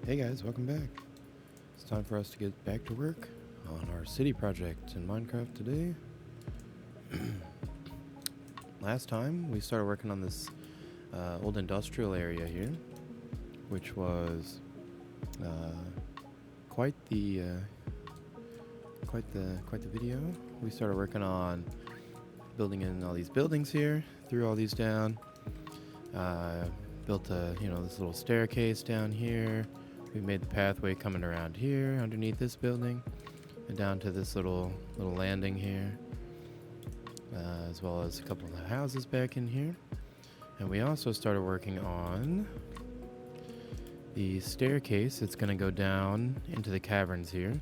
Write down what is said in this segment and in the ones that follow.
Hey guys, welcome back. It's time for us to get back to work on our city project in Minecraft today. Last time we started working on this old industrial area here, which was quite the quite the video. We started working on building in all these buildings here, threw all these down, built this little staircase down here. We made the pathway coming around here underneath this building and down to this little landing here, as well as a couple of houses back in here. And we also started working on the staircase that's going to go down into the caverns here.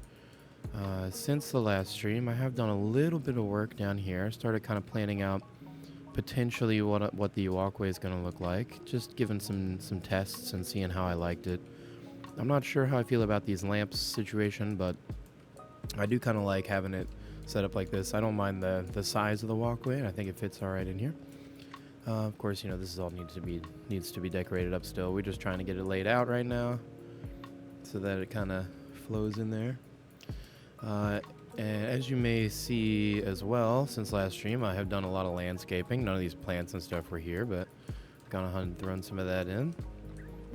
Since the last stream, I have done a little bit of work down here. I started kind of planning out potentially what the walkway is going to look like, just giving some tests and seeing how I liked it. I'm not sure how I feel about these lamps situation, but I do kind of like having it set up like this. I don't mind the size of the walkway. I think it fits all right in here. Of course, this is all needs to be decorated up still. We're just trying to get it laid out right now so that it kind of flows in there. And as you may see as well, since last stream, I have done a lot of landscaping. None of these plants and stuff were here, but I've gone ahead and thrown some of that in.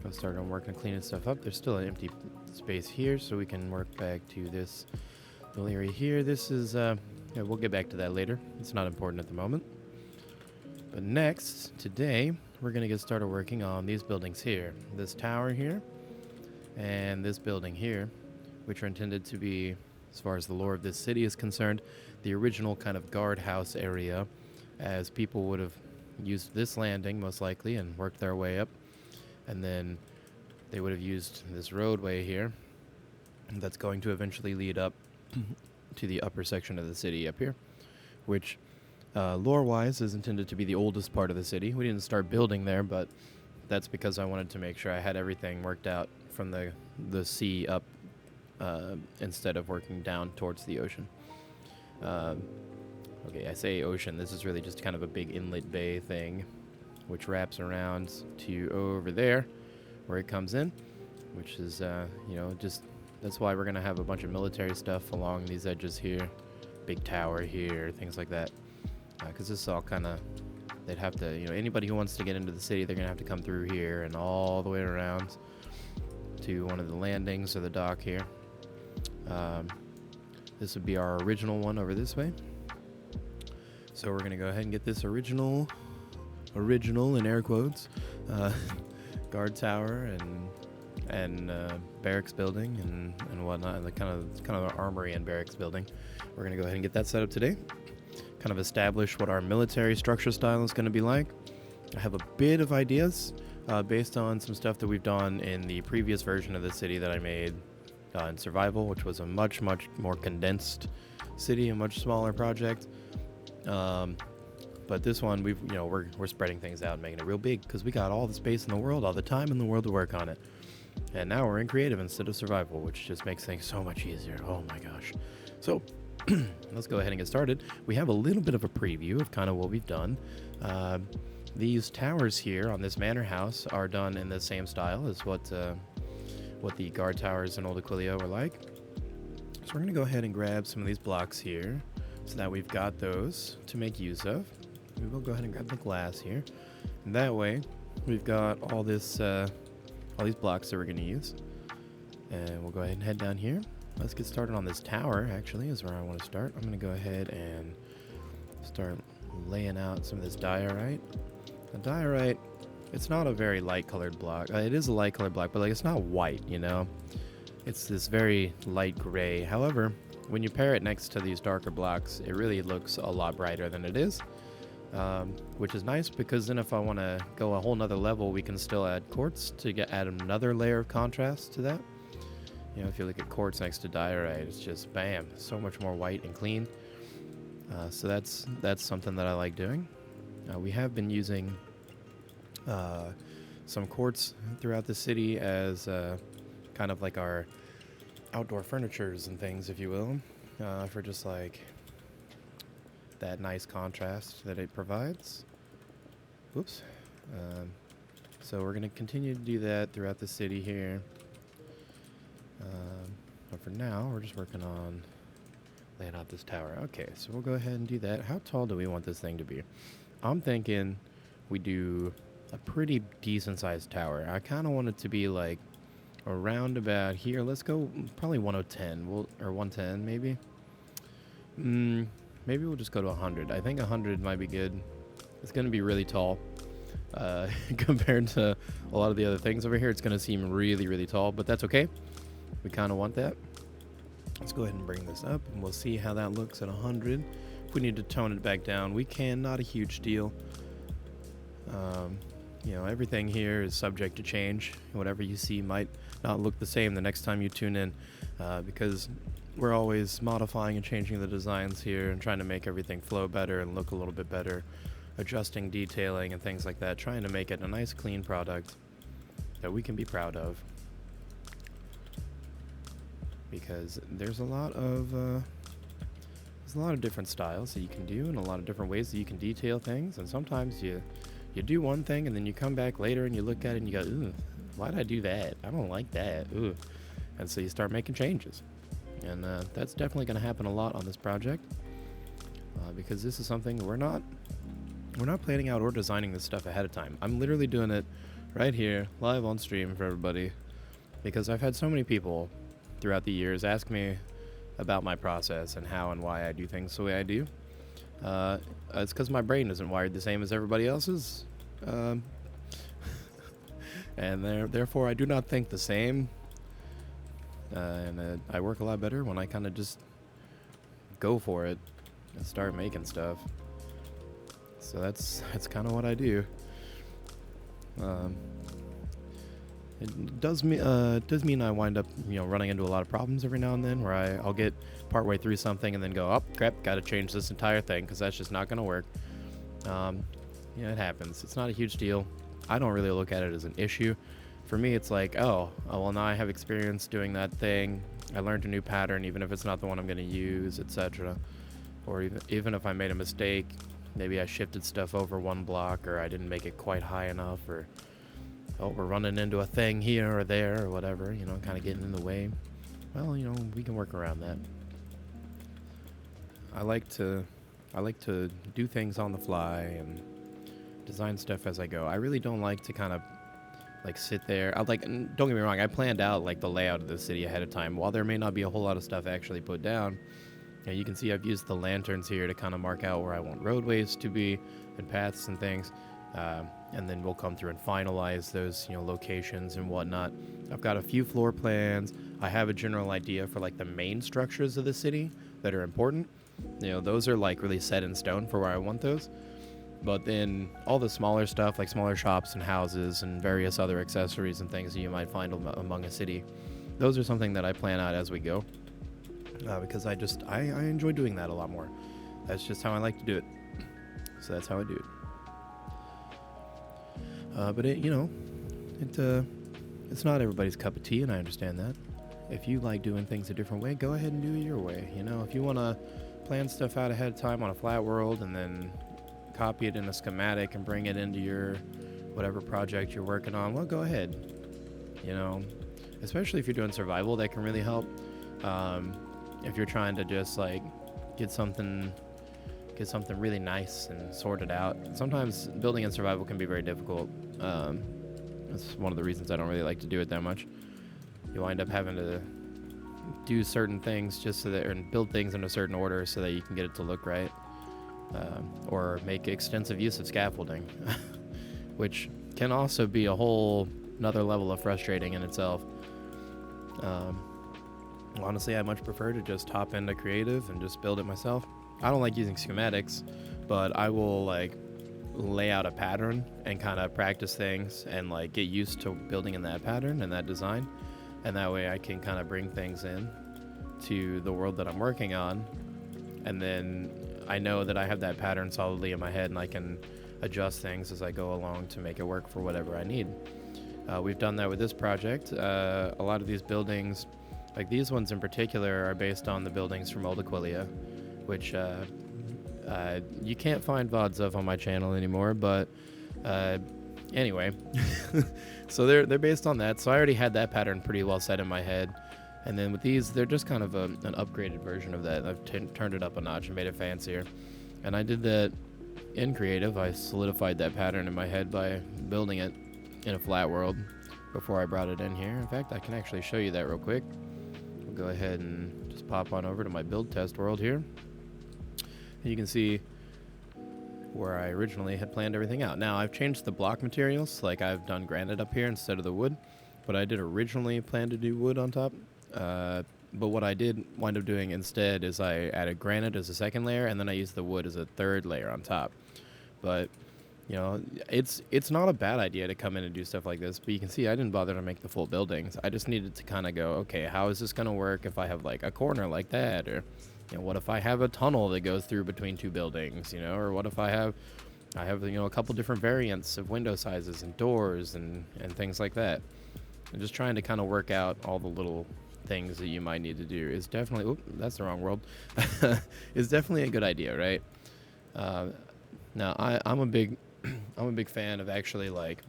I'll start on working on cleaning stuff up. There's still an empty space here, so we can work back to this little area here. This is, we'll get back to that later. It's not important at the moment. But next, today, we're going to get started working on these buildings here. This tower here, and this building here, which are intended to be, as far as the lore of this city is concerned, the original kind of guardhouse area, as people would have used this landing, most likely, and worked their way up. And then they would have used this roadway here that's going to eventually lead up to the upper section of the city up here, which lore-wise is intended to be the oldest part of the city. We didn't start building there, but that's because I wanted to make sure I had everything worked out from the sea up instead of working down towards the ocean. Okay, I say ocean. This is really just kind of a big inlet bay thing, which wraps around to over there where it comes in, which is, just that's why we're going to have a bunch of military stuff along these edges here, big tower here, things like that, because this is all kind of, they'd have to, anybody who wants to get into the city, they're going to have to come through here and all the way around to one of the landings or the dock here. This would be our original one over this way. So we're going to go ahead and get this original in air quotes, guard tower and barracks building and whatnot, and kind of an armory and barracks building. We're going to go ahead and get that set up today, kind of establish what our military structure style is going to be like. I have a bit of ideas based on some stuff that we've done in the previous version of the city that I made in survival, which was a much more condensed city, a much smaller project. But this one, we're spreading things out and making it real big because we got all the space in the world, all the time in the world to work on it. And now we're in creative instead of survival, which just makes things so much easier. Oh my gosh. So let's go ahead and get started. We have a little bit of a preview of kind of what we've done. These towers here on this manor house are done in the same style as what the guard towers in Old Aquileia were like. So we're going to go ahead and grab some of these blocks here so that we've got those to make use of. We will go ahead and grab the glass here. And that way, we've got all these blocks that we're going to use. And we'll go ahead and head down here. Let's get started on this tower, actually, is where I want to start. I'm going to go ahead and start laying out some of this diorite. The diorite, it's not a very light-colored block. It is a light-colored block, but it's not white, It's this very light gray. However, when you pair it next to these darker blocks, it really looks a lot brighter than it is. Which is nice because then if I want to go a whole nother level, we can still add quartz to add another layer of contrast to that. If you look at quartz next to diorite, it's just bam, so much more white and clean. So that's something that I like doing. We have been using some quartz throughout the city as kind of like our outdoor furnitures and things, if you will, for just like that nice contrast that it provides. Whoops. So we're going to continue to do that throughout the city here. But for now, we're just working on laying out this tower. Okay, so we'll go ahead and do that. How tall do we want this thing to be? I'm thinking we do a pretty decent sized tower. I kind of want it to be like around about here. Let's go probably 110, or 110 maybe. Maybe we'll just go to 100. I think 100 might be good. It's going to be really tall. Compared to a lot of the other things over here, it's going to seem really, really tall, but that's okay. We kind of want that. Let's go ahead and bring this up, and we'll see how that looks at 100. If we need to tone it back down, we can. Not a huge deal. You know, everything here is subject to change. Whatever you see might not look the same the next time you tune in, because we're always modifying and changing the designs here and trying to make everything flow better and look a little bit better, adjusting detailing and things like that, trying to make it a nice, clean product that we can be proud of. Because there's a lot of different styles that you can do and a lot of different ways that you can detail things, and sometimes you do one thing and then you come back later and you look at it and you go, ooh, why did I do that? I don't like that. Ooh. And so you start making changes. And that's definitely going to happen a lot on this project, because this is something we're not planning out or designing this stuff ahead of time. I'm literally doing it right here, live on stream for everybody, because I've had so many people throughout the years ask me about my process and how and why I do things the way I do. It's because my brain isn't wired the same as everybody else's, and therefore I do not think the same. And I work a lot better when I kind of just go for it and start making stuff. So that's kind of what I do. It does mean I wind up, running into a lot of problems every now and then, where I'll get partway through something and then go, oh crap, got to change this entire thing because that's just not going to work. It happens. It's not a huge deal. I don't really look at it as an issue. For me, it's like, oh well, now I have experience doing that thing. I learned a new pattern, even if it's not the one I'm going to use, etc. Or even if I made a mistake, maybe I shifted stuff over one block, or I didn't make it quite high enough, or we're running into a thing here or there or whatever, kind of getting in the way. Well, we can work around that. I like to do things on the fly and design stuff as I go. I really don't like to kind of sit there. Don't get me wrong, I planned out the layout of the city ahead of time. While there may not be a whole lot of stuff actually put down, you can see I've used the lanterns here to kind of mark out where I want roadways to be and paths and things. And then we'll come through and finalize those, locations and whatnot. I've got a few floor plans. I have a general idea for the main structures of the city that are important. Those are really set in stone for where I want those. But then all the smaller stuff, like smaller shops and houses and various other accessories and things that you might find among a city, those are something that I plan out as we go. Because I enjoy doing that a lot more. That's just how I like to do it. So that's how I do it. But it's not everybody's cup of tea, and I understand that. If you like doing things a different way, go ahead and do it your way. If you want to plan stuff out ahead of time on a flat world and then copy it in a schematic and bring it into your whatever project you're working on, well, go ahead. Especially if you're doing survival, that can really help. If you're trying to just get something really nice and sorted out. Sometimes building in survival can be very difficult. That's one of the reasons I don't really like to do it that much. You wind up having to do certain things just so that, and build things in a certain order so that you can get it to look right. Or make extensive use of scaffolding, which can also be a whole another level of frustrating in itself. Honestly, I much prefer to just hop into creative and just build it myself. I don't like using schematics, but I will lay out a pattern and kind of practice things and get used to building in that pattern and that design, and that way I can kind of bring things in to the world that I'm working on, and then I know that I have that pattern solidly in my head and I can adjust things as I go along to make it work for whatever I need. We've done that with this project. A lot of these buildings, these ones in particular, are based on the buildings from Nova Aquileia, which you can't find VODs of on my channel anymore, but anyway. So they're based on that, so I already had that pattern pretty well set in my head. And then with these, they're just kind of an upgraded version of that. I've turned it up a notch and made it fancier. And I did that in creative. I solidified that pattern in my head by building it in a flat world before I brought it in here. In fact, I can actually show you that real quick. We'll go ahead and just pop on over to my build test world here. And you can see where I originally had planned everything out. Now, I've changed the block materials, like I've done granite up here instead of the wood, but I did originally plan to do wood on top. But what I did wind up doing instead is I added granite as a second layer, and then I used the wood as a third layer on top. But, you know, it's not a bad idea to come in and do stuff like this, but you can see I didn't bother to make the full buildings. I just needed to kind of go, okay, how is this going to work if I have, like, a corner like that? Or, you know, what if I have a tunnel that goes through between two buildings, you know? Or what if I have, you know, a couple different variants of window sizes and doors and things like that. And just trying to kind of work out all the little things that you might need to do is definitely, oop, that's the wrong world, is definitely a good idea, right? Now I'm a big fan of actually like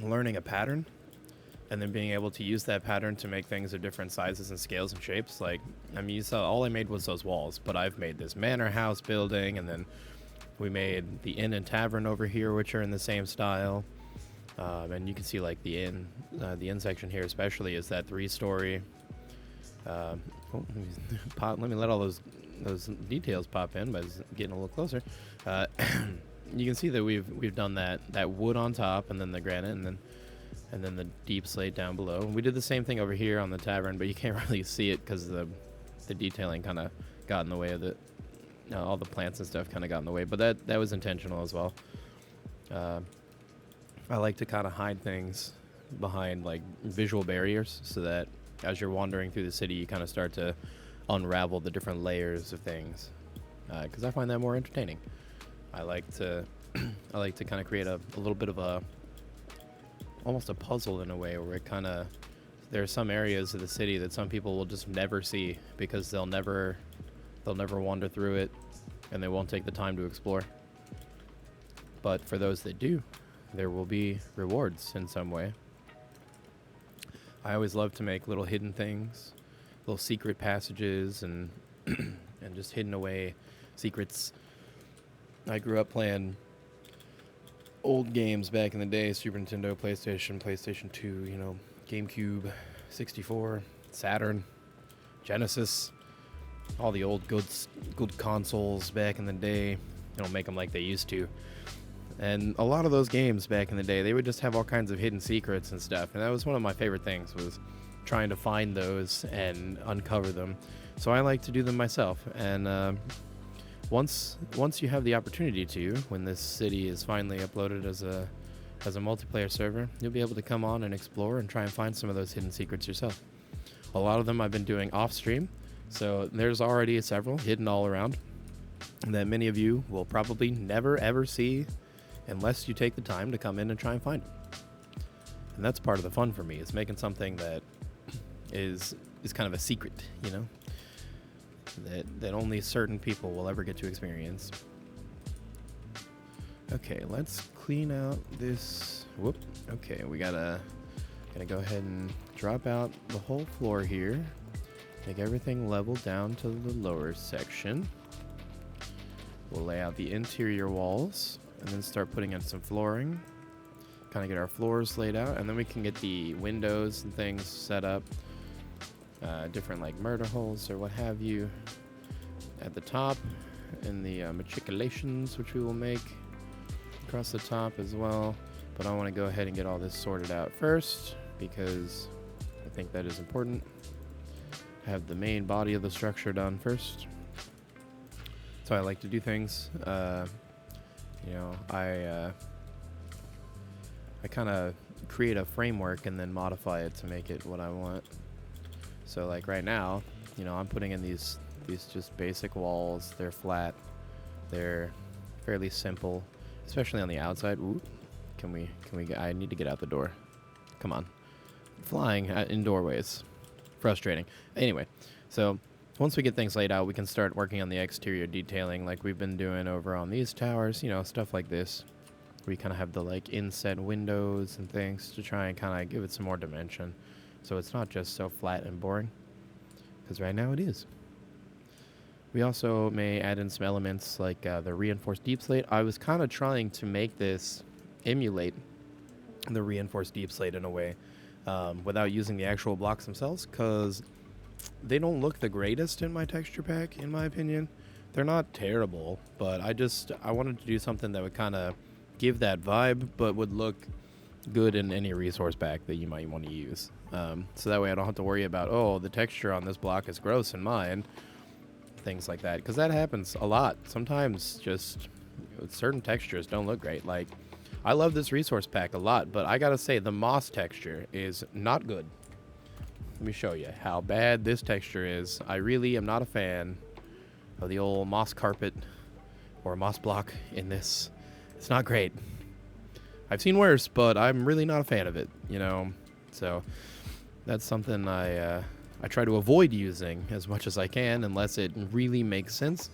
learning a pattern and then being able to use that pattern to make things of different sizes and scales and shapes. Like, I mean, you saw all I made was those walls, but I've made this manor house building, and then we made the inn and tavern over here, which are in the same style. And you can see like the inn section here especially is that 3-story. Let me let all those details pop in by getting a little closer. You can see that we've done that wood on top, and then the granite, and then the deep slate down below. We did the same thing over here on the tavern, but you can't really see it because the detailing kind of got in the way of it. All the plants and stuff kind of got in the way, but that was intentional as well. I like to kind of hide things behind like visual barriers so that as you're wandering through the city, you kind of start to unravel the different layers of things. Because I find that more entertaining. I like to kind of create a little bit of almost a puzzle in a way, where it kind of, there are some areas of the city that some people will just never see because they'll never wander through it, and they won't take the time to explore. But for those that do, there will be rewards in some way. I always love to make little hidden things, little secret passages, and and just hidden away secrets. I grew up playing old games back in the day: Super Nintendo, PlayStation 2, you know, GameCube, 64, Saturn, Genesis, all the old good consoles back in the day. They don't make them like they used to. And a lot of those games back in the day, they would just have all kinds of hidden secrets and stuff. And that was one of my favorite things, was trying to find those and uncover them. So I like to do them myself. And once you have the opportunity to, when this city is finally uploaded as a multiplayer server, you'll be able to come on and explore and try and find some of those hidden secrets yourself. A lot of them I've been doing off stream. So there's already several hidden all around that many of you will probably never ever see unless you take the time to come in and try and find it. And that's part of the fun for me, is making something that is kind of a secret, you know, that only certain people will ever get to experience. Okay, let's clean out this. Whoop. Okay, we gonna go ahead and drop out the whole floor here. Make everything level down to the lower section. We'll lay out the interior walls and then start putting in some flooring. Kind of get our floors laid out, and then we can get the windows and things set up. Different like murder holes or what have you at the top, and the matriculations, which we will make across the top as well. But I want to go ahead and get all this sorted out first, because I think that is important. Have the main body of the structure done first. So I like to do things. You know, I kind of create a framework and then modify it to make it what I want. So like right now, you know, I'm putting in these just basic walls. They're flat. They're fairly simple, especially on the outside. Ooh, can we get, I need to get out the door. Come on. Flying in doorways. Frustrating. Anyway, so once we get things laid out, we can start working on the exterior detailing like we've been doing over on these towers, you know, stuff like this. We kind of have the like inset windows and things to try and kind of give it some more dimension. so it's not just so flat and boring, because right now it is. We also may add in some elements like the reinforced deep slate. I was kind of trying to make this emulate the reinforced deep slate in a way, without using the actual blocks themselves, because they don't look the greatest in my texture pack, in my opinion. They're not terrible, but I wanted to do something that would kind of give that vibe, but would look good in any resource pack that you might want to use. So that way I don't have to worry about, oh, the texture on this block is gross in mine, things like that, because that happens a lot. Sometimes just certain textures don't look great. Like, I love this resource pack a lot, but I gotta say the moss texture is not good. Let me show you how bad this texture is. I really am not a fan of the old moss carpet or moss block in this. It's not great. I've seen worse, but I'm really not a fan of it, you know. So that's something I try to avoid using as much as I can, unless it really makes sense.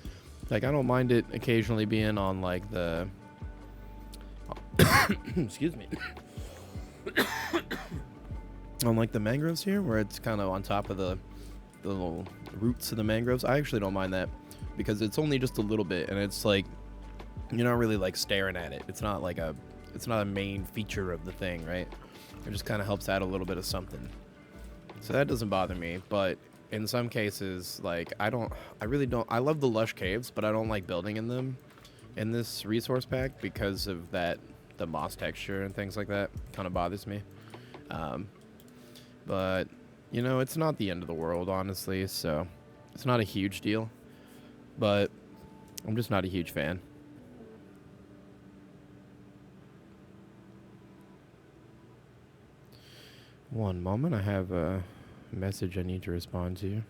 Like, I don't mind it occasionally being on like the excuse me. On like the mangroves here, where it's kind of on top of the little roots of the mangroves. I actually don't mind that, because it's only just a little bit, and it's like you're not really like staring at it. It's not a main feature of the thing, right? It just kind of helps add a little bit of something. So that doesn't bother me, but in some cases, like, I really don't. I love the lush caves, but I don't like building in them in this resource pack because of the moss texture and things like that. Kind of bothers me. But, you know, it's not the end of the world, honestly, so it's not a huge deal. But I'm just not a huge fan. One moment, I have a message I need to respond to.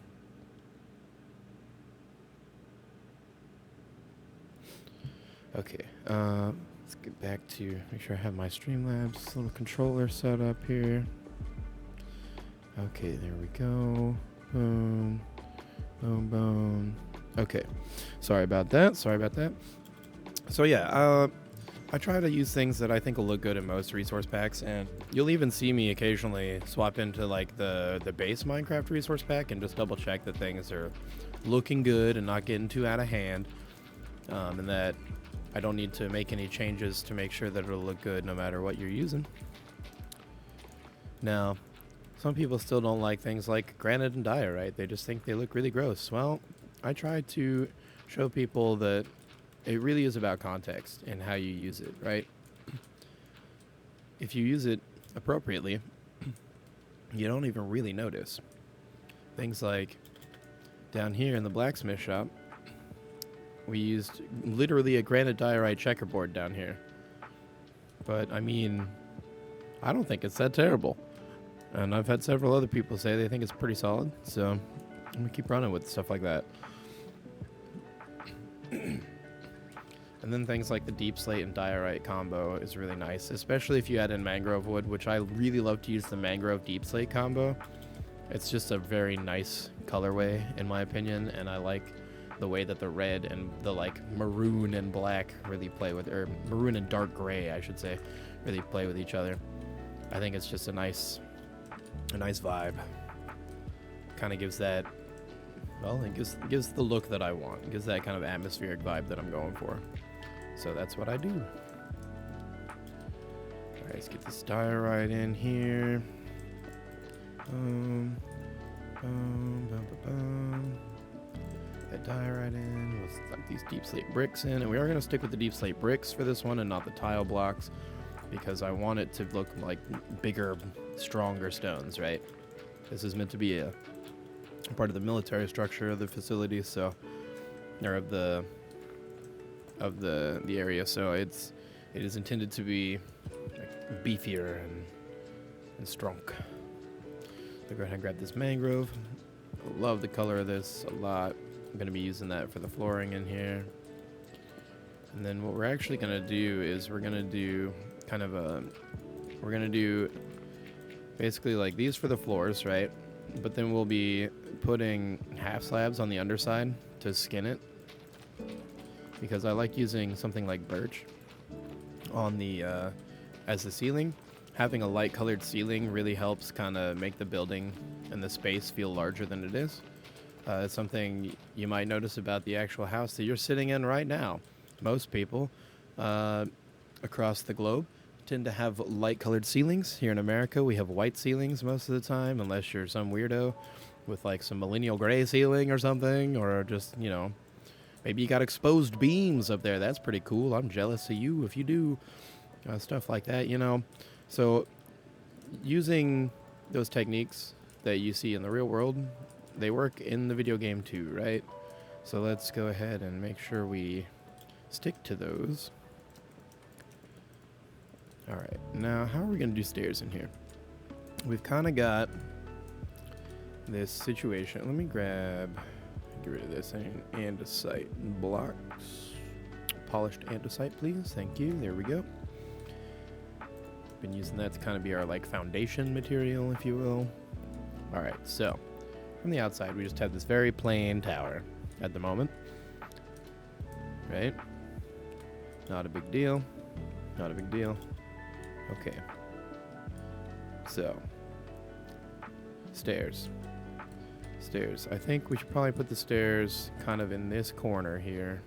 Okay, let's get back to make sure I have my Streamlabs little controller set up here. Okay, there we go. Boom, boom, boom. Okay, sorry about that. So yeah, I try to use things that I think will look good in most resource packs, and you'll even see me occasionally swap into like the base Minecraft resource pack and just double check that things are looking good and not getting too out of hand, and that I don't need to make any changes to make sure that it'll look good no matter what you're using. Now, some people still don't like things like granite and diorite. They just think they look really gross. Well, I try to show people that it really is about context and how you use it, right? If you use it appropriately, you don't even really notice. Things like down here in the blacksmith shop, we used literally a granite diorite checkerboard down here. But, I mean, I don't think it's that terrible. And I've had several other people say they think it's pretty solid, so I'm gonna keep running with stuff like that. And then things like the deep slate and diorite combo is really nice, especially if you add in mangrove wood, which I really love to use the mangrove deep slate combo. It's just a very nice colorway, in my opinion, and I like the way that the red and the like maroon and black really play with, or maroon and dark gray, I should say, really play with each other. I think it's just a nice vibe. Kind of gives that, well, it gives the look that I want. It gives that kind of atmospheric vibe that I'm going for. So that's what I do. Alright, let's get this diorite in here. Boom, boom, boom, boom. That diorite in. Let's stuck these deep slate bricks in. And we are going to stick with the deep slate bricks for this one and not the tile blocks, because I want it to look like bigger, stronger stones, right? This is meant to be a part of the military structure of the facility, so, or of the area, so it is intended to be like beefier and strong. So go ahead and grab this mangrove. I love the color of this a lot. I'm going to be using that for the flooring in here. And then what we're actually going to do is we're going to do basically like these for the floors, right? But then we'll be putting half slabs on the underside to skin it, because I like using something like birch on the as the ceiling. having a light colored ceiling really helps kind of make the building and the space feel larger than it is. It's something you might notice about the actual house that you're sitting in right now. Most people across the globe tend to have light colored ceilings. Here in America, we have white ceilings most of the time, unless you're some weirdo with like some millennial gray ceiling or something, or just, you know, maybe you got exposed beams up there. That's pretty cool. I'm jealous of you if you do stuff like that, you know. So using those techniques that you see in the real world, they work in the video game too, right? So let's go ahead and make sure we stick to those. All right, now how are we gonna do stairs in here? We've kind of got this situation. Let me get rid of this andesite blocks. Polished andesite, please. Thank you. There we go. Been using that to kind of be our like foundation material, if you will. All right, so from the outside, we just have this very plain tower at the moment, right? Not a big deal. Not a big deal. Okay. So, stairs. Stairs. I think we should probably put the stairs kind of in this corner here,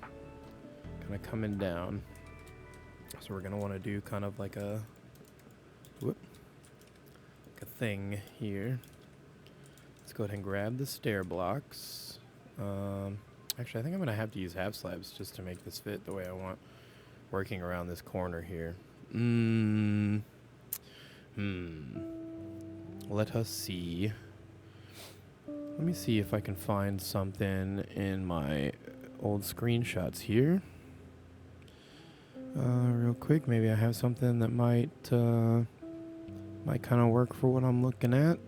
kind of coming down. So we're gonna want to do kind of like a thing here. Let's go ahead and grab the stair blocks. Actually, I think I'm gonna have to use half slabs just to make this fit the way I want, working around this corner here. Let us see. Let me see if I can find something in my old screenshots here. Real quick, maybe I have something that might kind of work for what I'm looking at.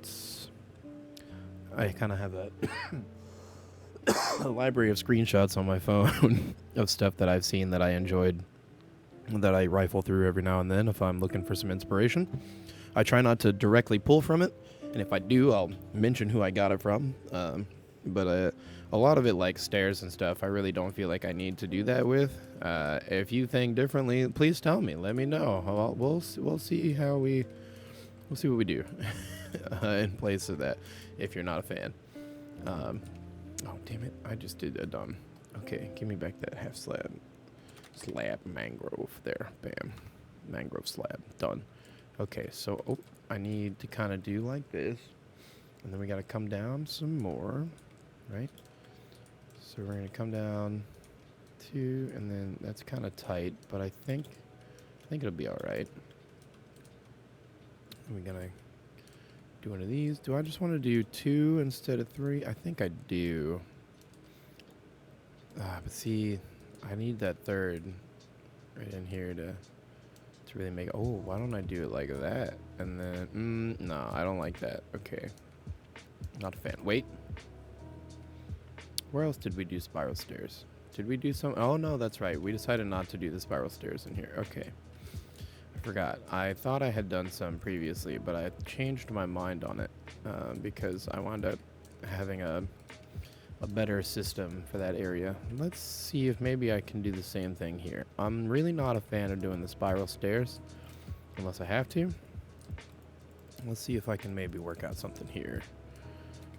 I kind of have a library of screenshots on my phone of stuff that I've seen that I enjoyed, that I rifle through every now and then if I'm looking for some inspiration. I try not to directly pull from it, and if I do, I'll mention who I got it from. But a lot of it, like stairs and stuff, I really don't feel like I need to do that with. If you think differently, please tell me. Let me know. We'll see how we'll see what we do in place of that. If you're not a fan. Oh damn it! I just did a dumb. Okay, give me back that half slab. Slab mangrove there. Bam. Mangrove slab. Done. Okay, so I need to kind of do like this. And then we got to come down some more. Right? So we're going to come down 2, and then that's kind of tight, but I think it'll be all right. We're going to do one of these. Do I just want to do 2 instead of 3? I think I do. But see, I need that third right in here to really make. Oh, why don't I do it like that? And then, no, I don't like that. Okay, not a fan. Wait, where else did we do spiral stairs? Did we do some? Oh no, that's right. We decided not to do the spiral stairs in here. Okay, I forgot. I thought I had done some previously, but I changed my mind on it because I wound up having a better system for that area. Let's see if maybe I can do the same thing here. I'm really not a fan of doing the spiral stairs unless I have to. Let's see if I can maybe work out something here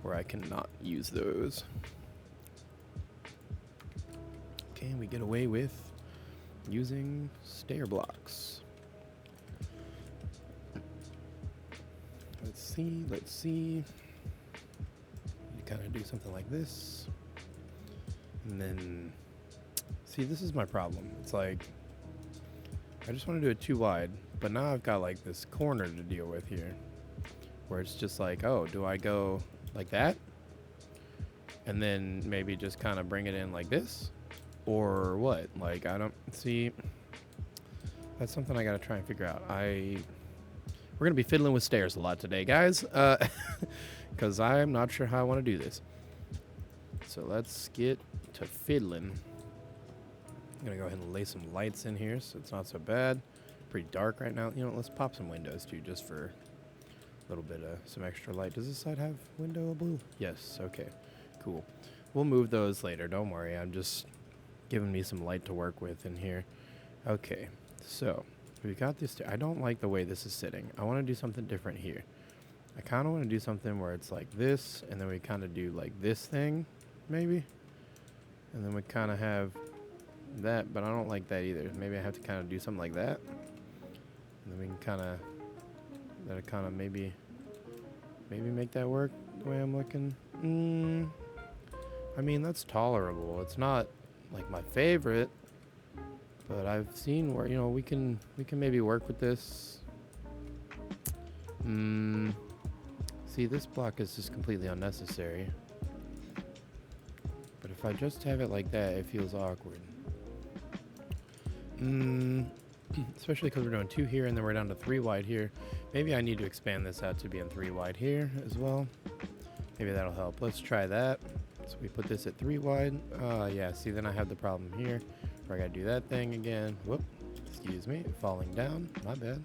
where I can not use those. Okay, we get away with using stair blocks. Let's see. Kind of do something like this, and then see, this is my problem. It's like I just want to do it too wide, but now I've got like this corner to deal with here where it's just like, oh, do I go like that and then maybe just kind of bring it in like this, or what? Like, I don't see. That's something I gotta try and figure out. We're gonna be fiddling with stairs a lot today, guys. Because I'm not sure how I want to do this. So let's get to fiddling. I'm going to go ahead and lay some lights in here so it's not so bad. Pretty dark right now. You know, let's pop some windows too, just for a little bit of some extra light. Does this side have window blue? Yes. Okay. Cool. We'll move those later. Don't worry. I'm just giving me some light to work with in here. Okay. So we got this. I don't like the way this is sitting. I want to do something different here. I kind of want to do something where it's like this, and then we kind of do like this thing, maybe. And then we kind of have that, but I don't like that either. Maybe I have to kind of do something like that. And then we can kind of, maybe make that work the way I'm looking. I mean, that's tolerable. It's not like my favorite, but I've seen where, we can maybe work with this. See, this block is just completely unnecessary. But if I just have it like that, it feels awkward. Especially because we're doing 2 here and then we're down to 3 wide here. Maybe I need to expand this out to being 3 wide here as well. Maybe that'll help. Let's try that. So we put this at 3 wide. Yeah, see, then I have the problem here where I gotta do that thing again. Whoop, excuse me, falling down, my bad.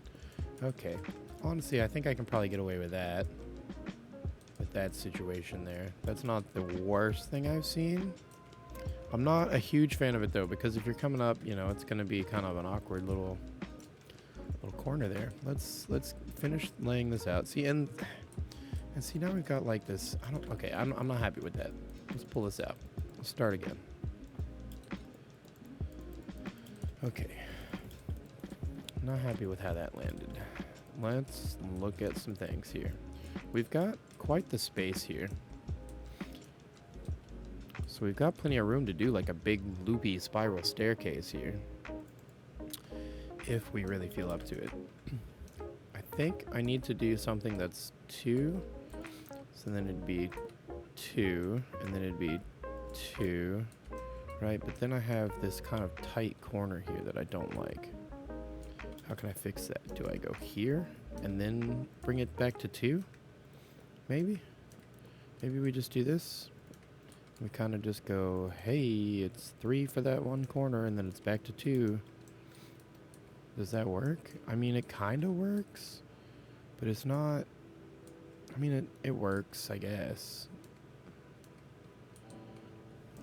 Okay, honestly, I think I can probably get away with that. With that situation there. That's not the worst thing I've seen. I'm not a huge fan of it though, because if you're coming up, it's gonna be kind of an awkward little corner there. Let's finish laying this out. See, and see, now we've got like this. I'm not happy with that. Let's pull this out. Let's start again. Okay. Not happy with how that landed. Let's look at some things here. We've got quite the space here. So we've got plenty of room to do like a big loopy spiral staircase here. If we really feel up to it. I think I need to do something that's 2. So then it'd be 2, and then it'd be 2, right? But then I have this kind of tight corner here that I don't like. How can I fix that? Do I go here and then bring it back to 2? Maybe? Maybe we just do this. We kind of just go, hey, it's 3 for that one corner, and then it's back to 2. Does that work? I mean, it kind of works, but it's not. I mean, it works, I guess.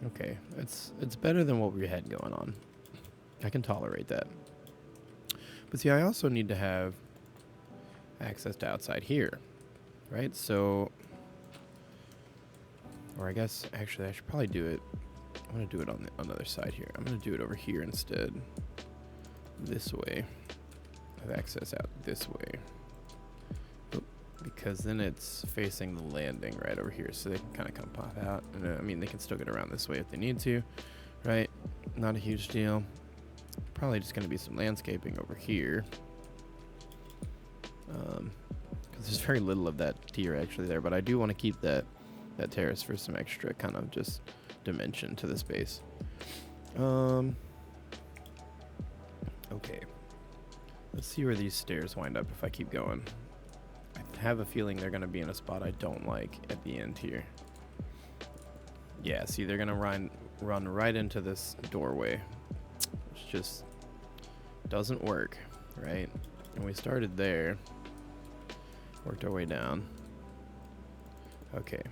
Okay, it's better than what we had going on. I can tolerate that. But see, I also need to have access to outside here, right? So, or I guess, actually, I should probably do it. I'm going to do it on the other side here. I'm going to do it over here instead. This way. I have access out this way. Because then it's facing the landing right over here, so they can kind of come pop out. And I mean, they can still get around this way if they need to, right? Not a huge deal. Probably just going to be some landscaping over here. Because there's very little of that tier actually there, but I do want to keep that terrace for some extra kind of just dimension to the space. Okay. Let's see where these stairs wind up if I keep going. I have a feeling they're going to be in a spot I don't like at the end here. Yeah, see, they're going to run right into this doorway, which just doesn't work, right? And we started there, worked our way down. Okay,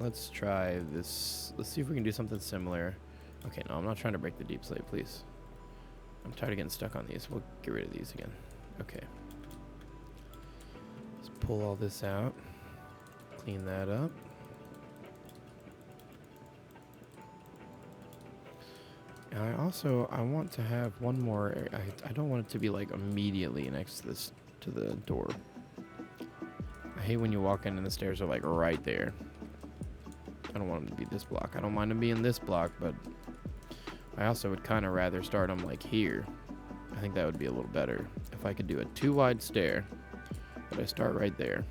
let's try this. Let's see if we can do something similar. Okay, no, I'm not trying to break the deep slate, please. I'm tired of getting stuck on these. We'll get rid of these again. Okay. Let's pull all this out. Clean that up. And I want to have one more. I don't want it to be like immediately next to the door. I hate when you walk in and the stairs are like right there. I don't want them to be this block. I don't mind them being this block, but I also would kind of rather start them like here. I think that would be a little better. If I could do a 2 wide stair, but I start right there.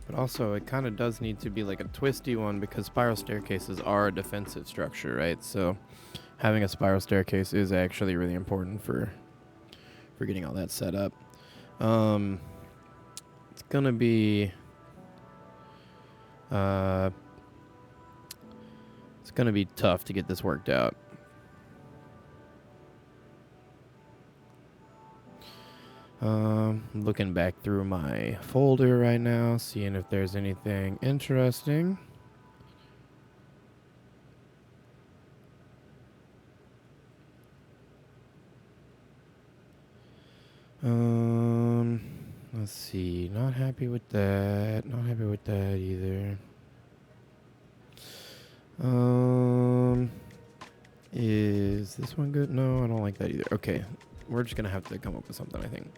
But also, it kind of does need to be like a twisty one because spiral staircases are a defensive structure, right? So having a spiral staircase is actually really important for getting all that set up. It's gonna be tough to get this worked out. Looking back through my folder right now, seeing if there's anything interesting. Let's see. Not happy with that. Not happy with that either. Is this one good? No, I don't like that either. Okay, we're just gonna have to come up with something, I think.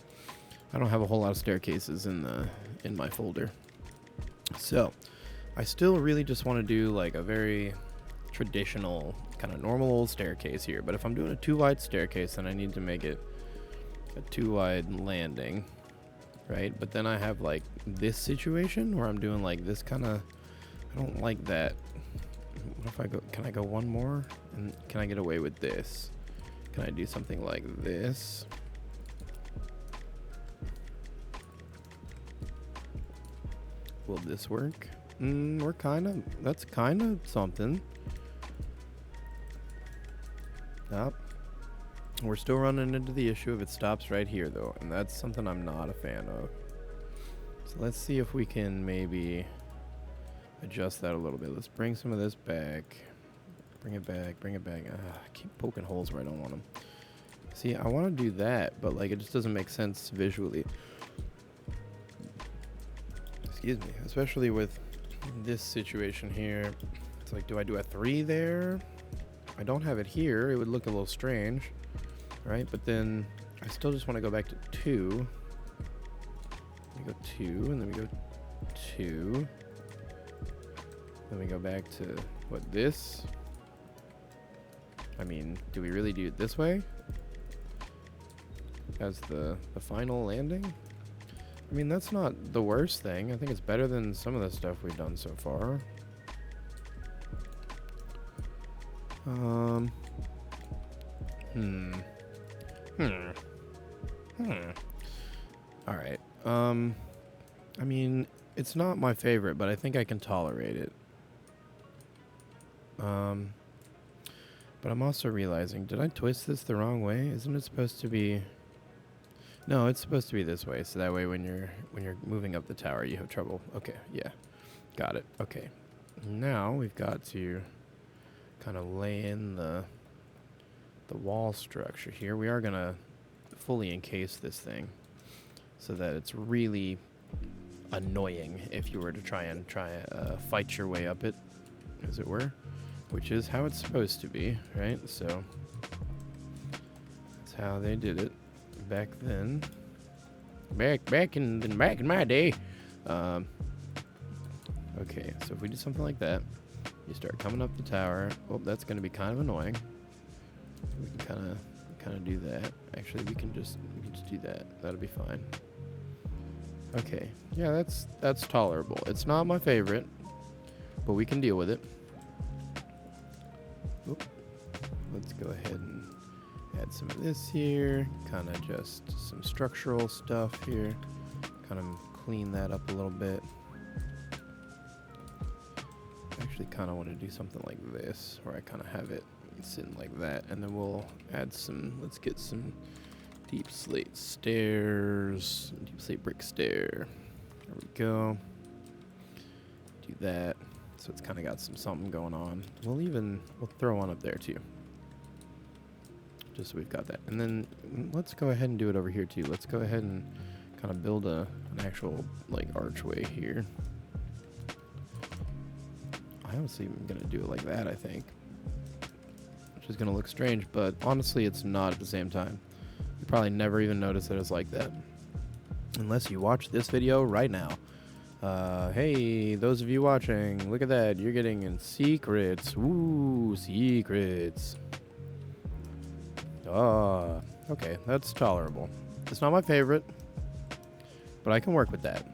I don't have a whole lot of staircases in my folder. So, I still really just want to do like a very traditional kind of normal old staircase here, but if I'm doing a 2-wide staircase, then I need to make it a 2-wide landing, right? But then I have like this situation where I'm doing like this kind of, I don't like that. What if I go, can I go one more? And can I get away with this? Can I do something like this? Will this work? That's kind of something. Yep. We're still running into the issue of it stops right here though, and that's something I'm not a fan of. So let's see if we can maybe adjust that a little bit. Let's bring some of this back. Bring it back. I keep poking holes where I don't want them. See, I want to do that, but like it just doesn't make sense visually. Excuse me. Especially with this situation here. It's like, do I do a 3 there? I don't have it here. It would look a little strange, right? But then I still just want to go back to 2. We go 2, and then we go 2. Then we go back to, what, this? I mean, do we really do it this way? As the final landing? I mean, that's not the worst thing. I think it's better than some of the stuff we've done so far. Alright. I mean, it's not my favorite, but I think I can tolerate it. But I'm also realizing, did I twist this the wrong way? Isn't it supposed to be... No, it's supposed to be this way, so that way when you're moving up the tower, you have trouble. Okay, yeah. Got it. Okay. Now we've got to kind of lay in the wall structure here. We are going to fully encase this thing so that it's really annoying if you were to try fight your way up it, as it were, which is how it's supposed to be, right? So that's how they did it back then. Back in my day. Okay, so if we do something like that, you start coming up the tower. Oh, that's going to be kind of annoying. We can kind of do that. Actually, we can just do that. That'll be fine. Okay, yeah, that's tolerable. It's not my favorite, but we can deal with it. Oop. Let's go ahead and add some of this here. Kind of just some structural stuff here. Kind of clean that up a little bit. I actually kind of want to do something like this, where I kind of have it sitting like that, and then we'll add some. Let's get some deep slate stairs, deep slate brick stair. There we go. Do that. So it's kind of got something going on. We'll throw one up there too. Just so we've got that. And then let's go ahead and do it over here too. Let's go ahead and kind of build an actual like archway here. I honestly am going to do it like that, I think. Which is going to look strange, but honestly it's not at the same time. You probably never even notice that it's like that. Unless you watch this video right now. Hey, those of you watching, look at that. You're getting in secrets. Ooh, secrets. Okay, that's tolerable. It's not my favorite, but I can work with that.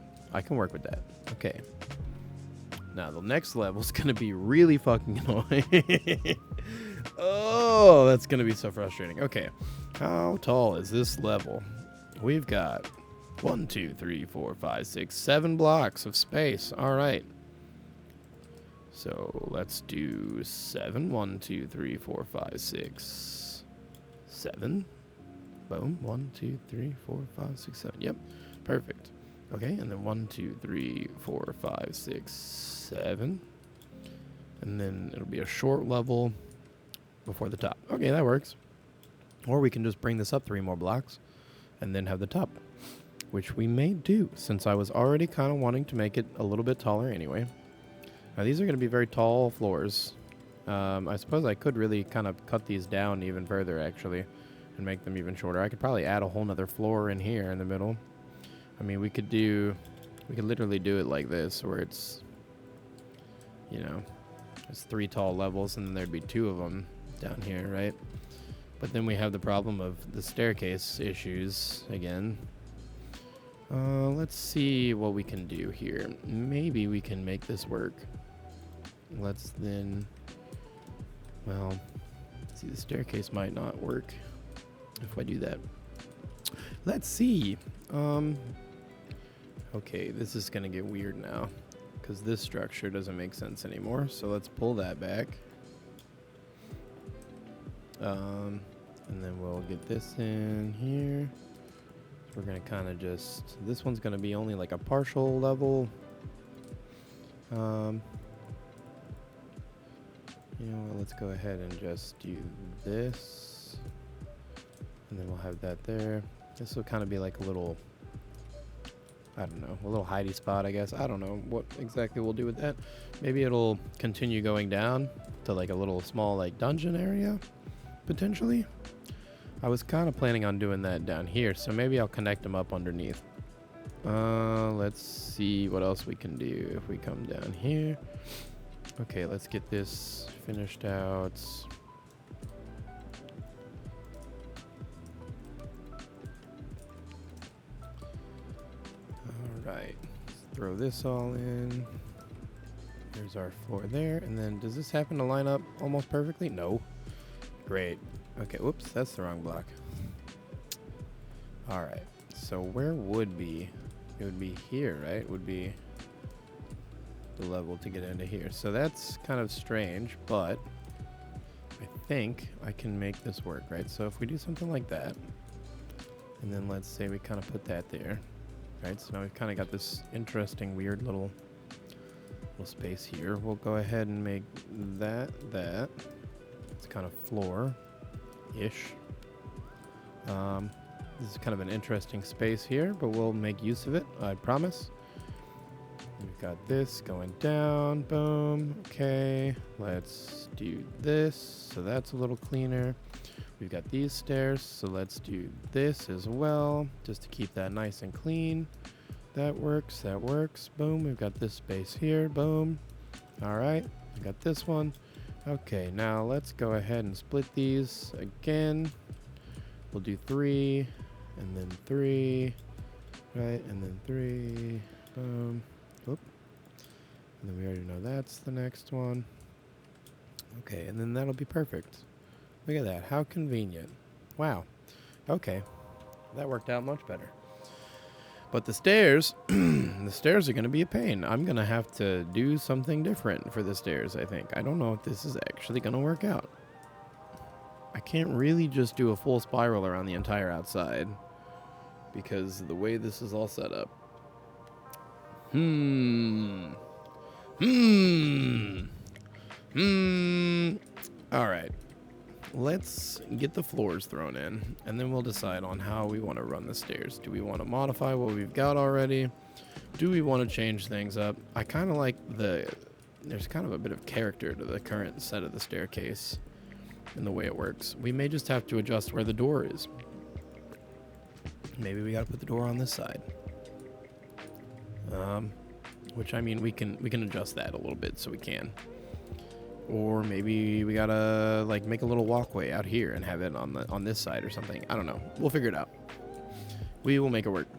Okay. Now, the next level is going to be really fucking annoying. Oh, that's going to be so frustrating. Okay, how tall is this level? We've got 1, 2, 3, 4, 5, 6, 7 blocks of space. All right. So let's do 7. 1, 2, 3, 4, 5, 6, 7. Boom. 1, 2, 3, 4, 5, 6, 7. Yep. Perfect. Okay, and then 1, 2, 3, 4, 5, 6, 7. And then it'll be a short level before the top. Okay, that works. Or we can just bring this up 3 more blocks and then have the top, which we may do since I was already kind of wanting to make it a little bit taller anyway. Now these are going to be very tall floors. I suppose I could really kind of cut these down even further actually and make them even shorter. I could probably add a whole nother floor in here in the middle. I mean, we could literally do it like this where it's, you know, it's 3 tall levels and then there'd be 2 of them down here, right? But then we have the problem of the staircase issues again. Let's see what we can do here. Maybe we can make this work. Let's then, well, see, the staircase might not work if I do that. Let's see. Okay, this is gonna get weird now because this structure doesn't make sense anymore. So let's pull that back. And then we'll get this in here. We're gonna kind of just, this one's gonna be only like a partial level. You know what, let's go ahead and just do this. And then we'll have that there. This will kind of be like a little, I don't know, a little hidey spot, I guess. I don't know what exactly we'll do with that. Maybe it'll continue going down to like a little small like dungeon area, potentially. I was kind of planning on doing that down here, so maybe I'll connect them up underneath. Let's see what else we can do if we come down here. Okay, let's get this finished out. Alright, let's throw this all in. There's our floor there, and then does this happen to line up almost perfectly? No. Great. Okay, whoops, that's the wrong block. Alright, so where would be, it would be here, right? It would be the level to get into here. So that's kind of strange, but I think I can make this work, right? So if we do something like that, and then let's say we kind of put that there, right? So now we've kind of got this interesting, weird little space here. We'll go ahead and make that. It's kind of floor-ish. This is kind of an interesting space here, but we'll make use of it, I promise. We've got this going down, boom, okay. Let's do this, so that's a little cleaner. We've got these stairs, so let's do this as well, just to keep that nice and clean. That works, boom. We've got this space here, boom. All right, we got this one. Okay, now let's go ahead and split these again. We'll do 3, and then 3, right, and then 3, boom. Oop. And then we already know that's the next one. Okay, and then that'll be perfect. Look at that, how convenient. Wow, okay, that worked out much better. But the stairs, the stairs are going to be a pain. I'm going to have to do something different for the stairs, I think. I don't know if this is actually going to work out. I can't really just do a full spiral around the entire outside because the way this is all set up. All right. Let's get the floors thrown in, and then we'll decide on how we want to run the stairs. Do we want to modify what we've got already? Do we want to change things up? I kind of like there's kind of a bit of character to the current set of the staircase and the way it works. We may just have to adjust where the door is. Maybe we got to put the door on this side. Which, I mean, we can adjust that a little bit so we can. Or maybe we gotta like make a little walkway out here and have it on this side or something. I don't know. We'll figure it out. We will make it work.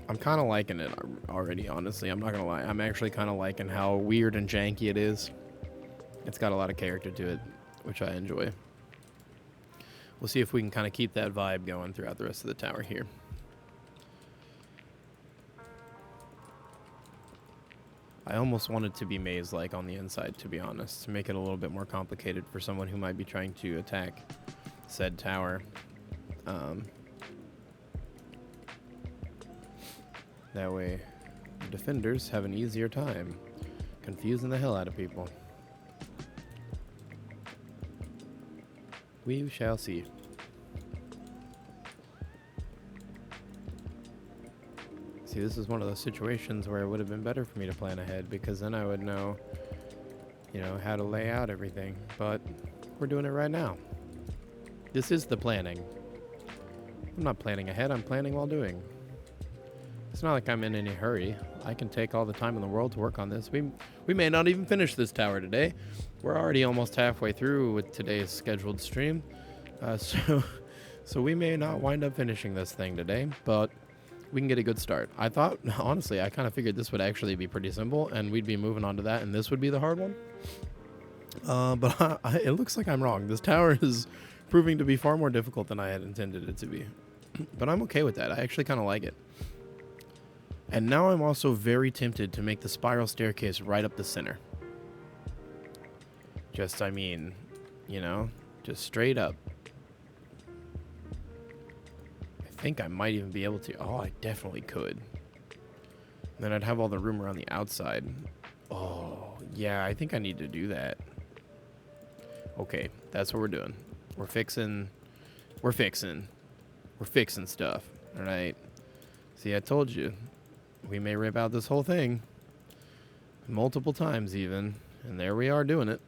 I'm kind of liking it already, honestly. I'm not gonna lie. I'm actually kind of liking how weird and janky it is. It's got a lot of character to it, which I enjoy. We'll see if we can kind of keep that vibe going throughout the rest of the tower here. I almost want it to be maze-like on the inside, to be honest, to make it a little bit more complicated for someone who might be trying to attack said tower. That way, the defenders have an easier time confusing the hell out of people. We shall see. See, this is one of those situations where it would have been better for me to plan ahead, because then I would know, you know, how to lay out everything. But we're doing it right now. This is the planning. I'm not planning ahead, I'm planning while doing. It's not like I'm in any hurry. I can take all the time in the world to work on this. We may not even finish this tower today. We're already almost halfway through with today's scheduled stream. So we may not wind up finishing this thing today, but we can get a good start. I thought, honestly, I kind of figured this would actually be pretty simple, and we'd be moving on to that, and this would be the hard one. But it looks like I'm wrong. This tower is proving to be far more difficult than I had intended it to be. But I'm okay with that. I actually kind of like it. And now I'm also very tempted to make the spiral staircase right up the center. Just, I mean, you know, just straight up. I think I might even be able to. Oh, I definitely could. And then I'd have all the room around the outside. Oh, yeah, I think I need to do that. Okay, that's what we're doing. We're fixing stuff, all right? See, I told you. We may rip out this whole thing multiple times even, and there we are doing it.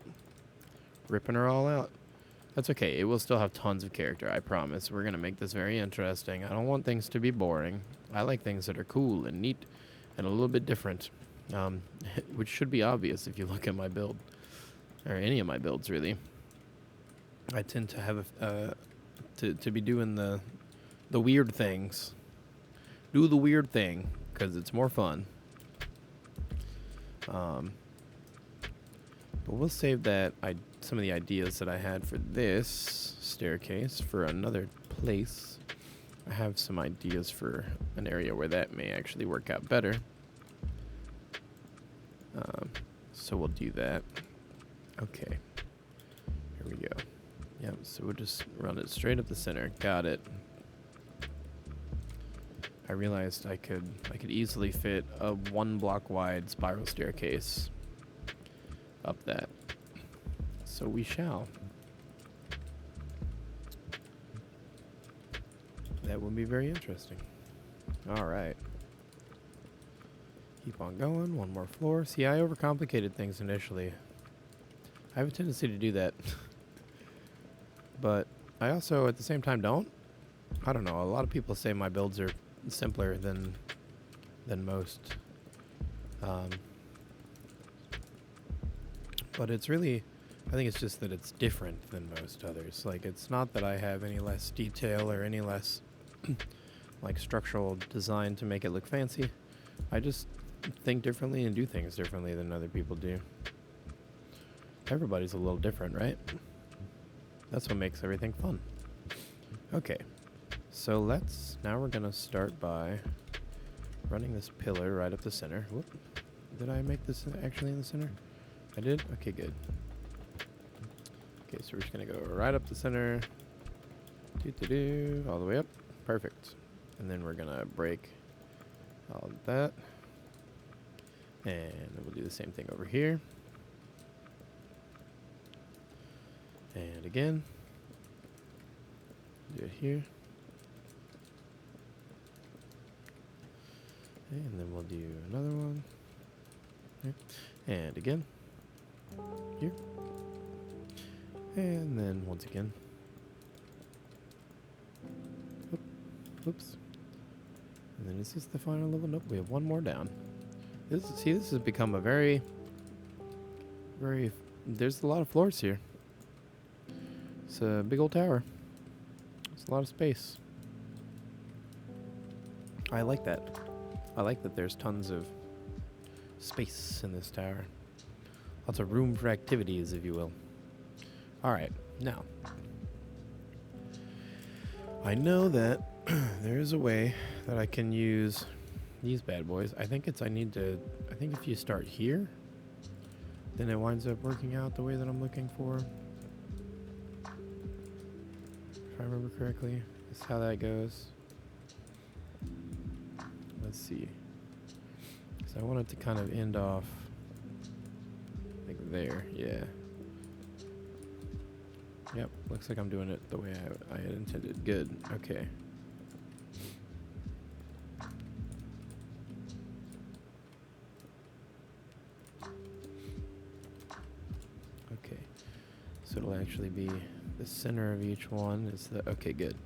Ripping her all out. That's okay. It will still have tons of character, I promise. We're going to make this very interesting. I don't want things to be boring. I like things that are cool and neat and a little bit different, which should be obvious if you look at my build, or any of my builds, really. I tend to have to be doing the weird things. Do the weird thing, because it's more fun. But we'll save that some of the ideas that I had for this staircase for another place. I have some ideas for an area where that may actually work out better. So we'll do that. Okay. Here we go. Yep, so we'll just run it straight up the center. Got it. I realized I could easily fit a 1 block wide spiral staircase up that. So we shall. That would be very interesting. All right. Keep on going. 1 more floor. See, I overcomplicated things initially. I have a tendency to do that. But I also, at the same time, don't. I don't know. A lot of people say my builds are simpler than most. But it's really, I think it's just that it's different than most others. Like, it's not that I have any less detail or any less like structural design to make it look fancy. I just think differently and do things differently than other people do. Everybody's a little different, right? That's what makes everything fun. Okay. So now we're gonna start by running this pillar right up the center. Whoop. Did I make this actually in the center? I did? Okay, good. Okay, so we're just gonna go right up the center. All the way up. Perfect. And then we're gonna break all of that. And then we'll do the same thing over here. And again. Do it here. And then we'll do another one. Here. And again. Here. And then once again. Oop. Oops. And then is this the final level? Nope, we have 1 more down. This has become a very, there's a lot of floors here. It's a big old tower. It's a lot of space. I like that. I like that there's tons of space in this tower. Lots of room for activities, if you will. Alright, now. I know that there is a way that I can use these bad boys. I think if you start here, then it winds up working out the way that I'm looking for. If I remember correctly, that's how that goes. Let's see. So I want it to kind of end off like there, yeah. Yep, looks like I'm doing it the way I had intended. Good, okay. actually be the center of each one. Is the okay, good.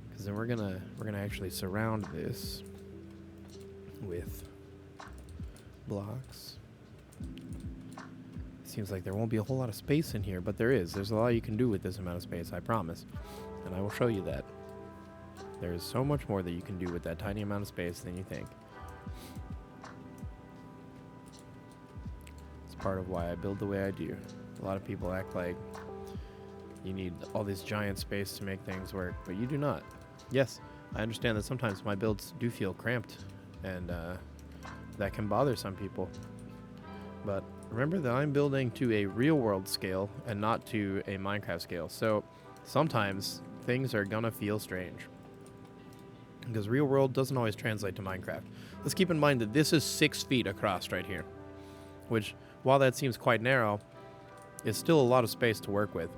Because then we're gonna actually surround this with blocks. Seems like there won't be a whole lot of space in here, but there is. There's a lot you can do with this amount of space, I promise. And I will show you that. There is so much more that you can do with that tiny amount of space than you think. It's part of why I build the way I do. A lot of people act like you need all this giant space to make things work, but you do not. Yes, I understand that sometimes my builds do feel cramped, and that can bother some people. But remember that I'm building to a real-world scale and not to a Minecraft scale. So sometimes things are gonna feel strange, because real world doesn't always translate to Minecraft. Let's keep in mind that this is 6 feet across right here, which, while that seems quite narrow, is still a lot of space to work with.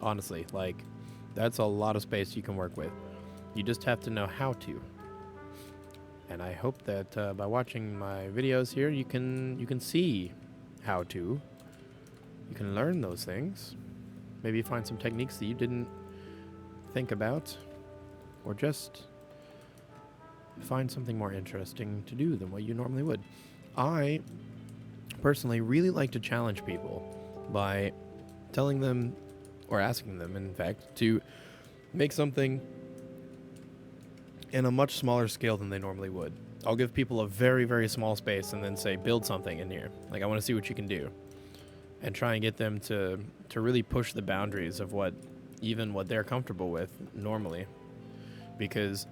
Honestly, like, that's a lot of space you can work with. You just have to know how to. And I hope that by watching my videos here, you can see how to. You can learn those things. Maybe find some techniques that you didn't think about, or just find something more interesting to do than what you normally would. I personally really like to challenge people by telling them, or asking them, in fact, to make something in a much smaller scale than they normally would. I'll give people a very, very small space and then say, build something in here. Like, I want to see what you can do. And try and get them to really push the boundaries of what they're comfortable with normally. Because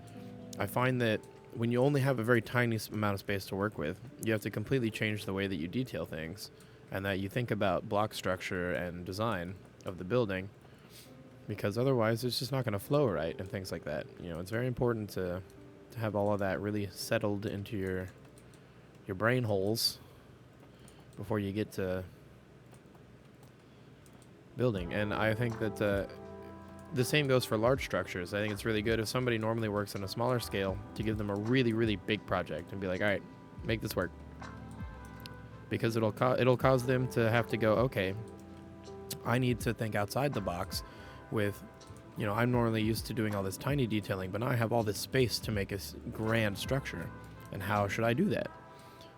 I find that when you only have a very tiny amount of space to work with, you have to completely change the way that you detail things, and that you think about block structure and design of the building, because otherwise it's just not going to flow right and things like that. You know, it's very important to have all of that really settled into your brain holes before you get to building. And I think that the same goes for large structures. I think it's really good if somebody normally works on a smaller scale to give them a really, really big project and be like, all right, make this work. Because it'll cause them to have to go, okay, I need to think outside the box with, you know, I'm normally used to doing all this tiny detailing, but now I have all this space to make a grand structure. And how should I do that?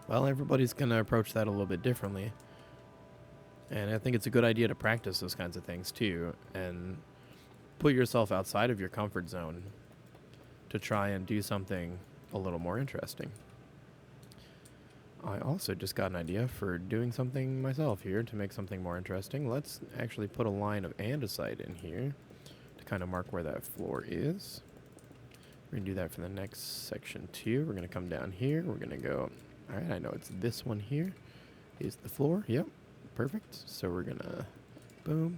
Well, everybody's going to approach that a little bit differently. And I think it's a good idea to practice those kinds of things too, and put yourself outside of your comfort zone to try and do something a little more interesting. I also just got an idea for doing something myself here to make something more interesting. Let's actually put a line of andesite in here to kind of mark where that floor is. We're going to do that for the next section too. We're going to come down here. We're going to go, all right, I know it's this one here is the floor. Yep, perfect. So we're going to boom.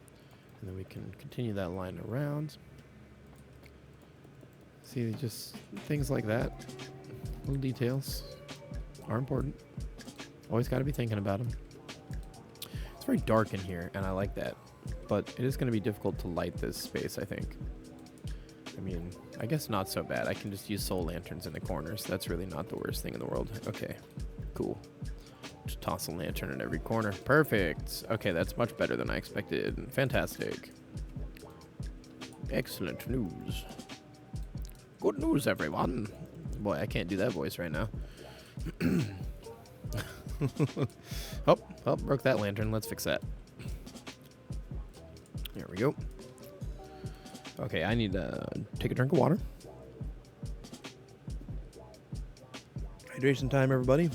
And then we can continue that line around. See, just things like that. Little details are important. Always got to be thinking about them. It's very dark in here, and I like that. But it is going to be difficult to light this space, I think. I mean, I guess not so bad. I can just use soul lanterns in the corners. That's really not the worst thing in the world. Okay, cool. Just toss a lantern in every corner. Perfect. Okay, that's much better than I expected. Fantastic. Excellent news. Good news, everyone. Boy, I can't do that voice right now. Oh, broke that lantern. Let's fix that. There we go. Okay, I need to take a drink of water. Hydration time, everybody.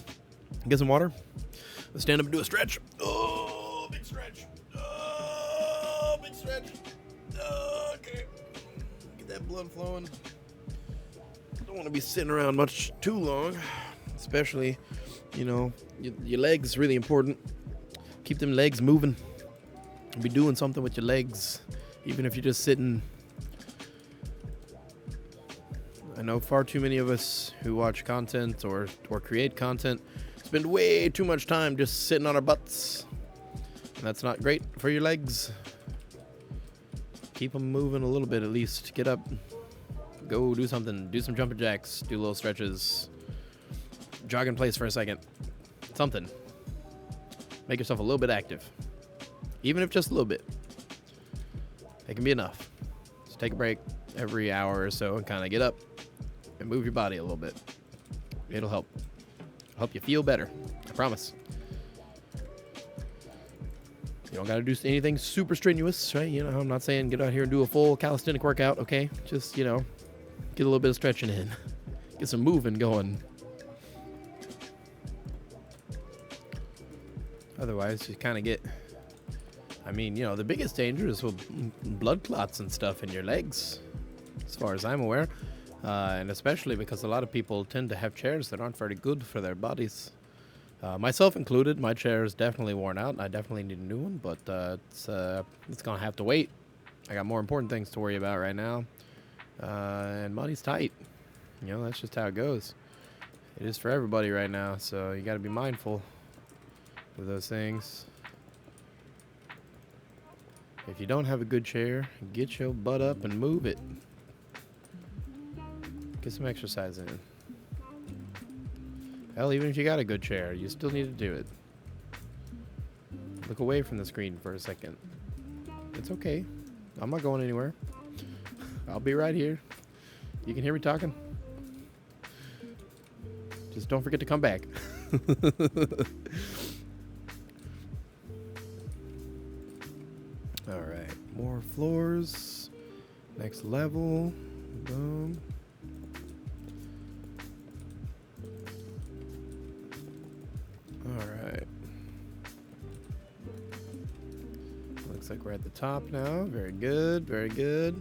Get some water. Let's stand up and do a stretch. Oh, big stretch. Oh, big stretch. Okay. Get that blood flowing. Don't want to be sitting around much too long. Especially, you know, your legs really important. Keep them legs moving. Be doing something with your legs. Even if you're just sitting. I know far too many of us who watch content or create content spend way too much time just sitting on our butts. And that's not great for your legs. Keep them moving a little bit at least. Get up. Go do something. Do some jumping jacks. Do little stretches. Jog in place for a second. Something. Make yourself a little bit active. Even if just a little bit. It can be enough. Just take a break every hour or so and kind of get up and move your body a little bit. It'll help. Help you feel better. I promise. You don't got to do anything super strenuous, right? You know, I'm not saying get out here and do a full calisthenic workout, okay? Just, you know, get a little bit of stretching in. Get some moving going. Otherwise, you kind of get... I mean, you know, the biggest danger is with blood clots and stuff in your legs, as far as I'm aware. And especially because a lot of people tend to have chairs that aren't very good for their bodies. Myself included, my chair is definitely worn out. I definitely need a new one, but it's going to have to wait. I got more important things to worry about right now. And money's tight. You know, that's just how it goes. It is for everybody right now, so you got to be mindful of those things. If you don't have a good chair, get your butt up and move it. Get some exercise in. Hell, even if you got a good chair, you still need to do it. Look away from the screen for a second. It's okay. I'm not going anywhere. I'll be right here. You can hear me talking. Just don't forget to come back. All right, more floors. Next level. Boom. All right. Looks like we're at the top now. Very good, very good.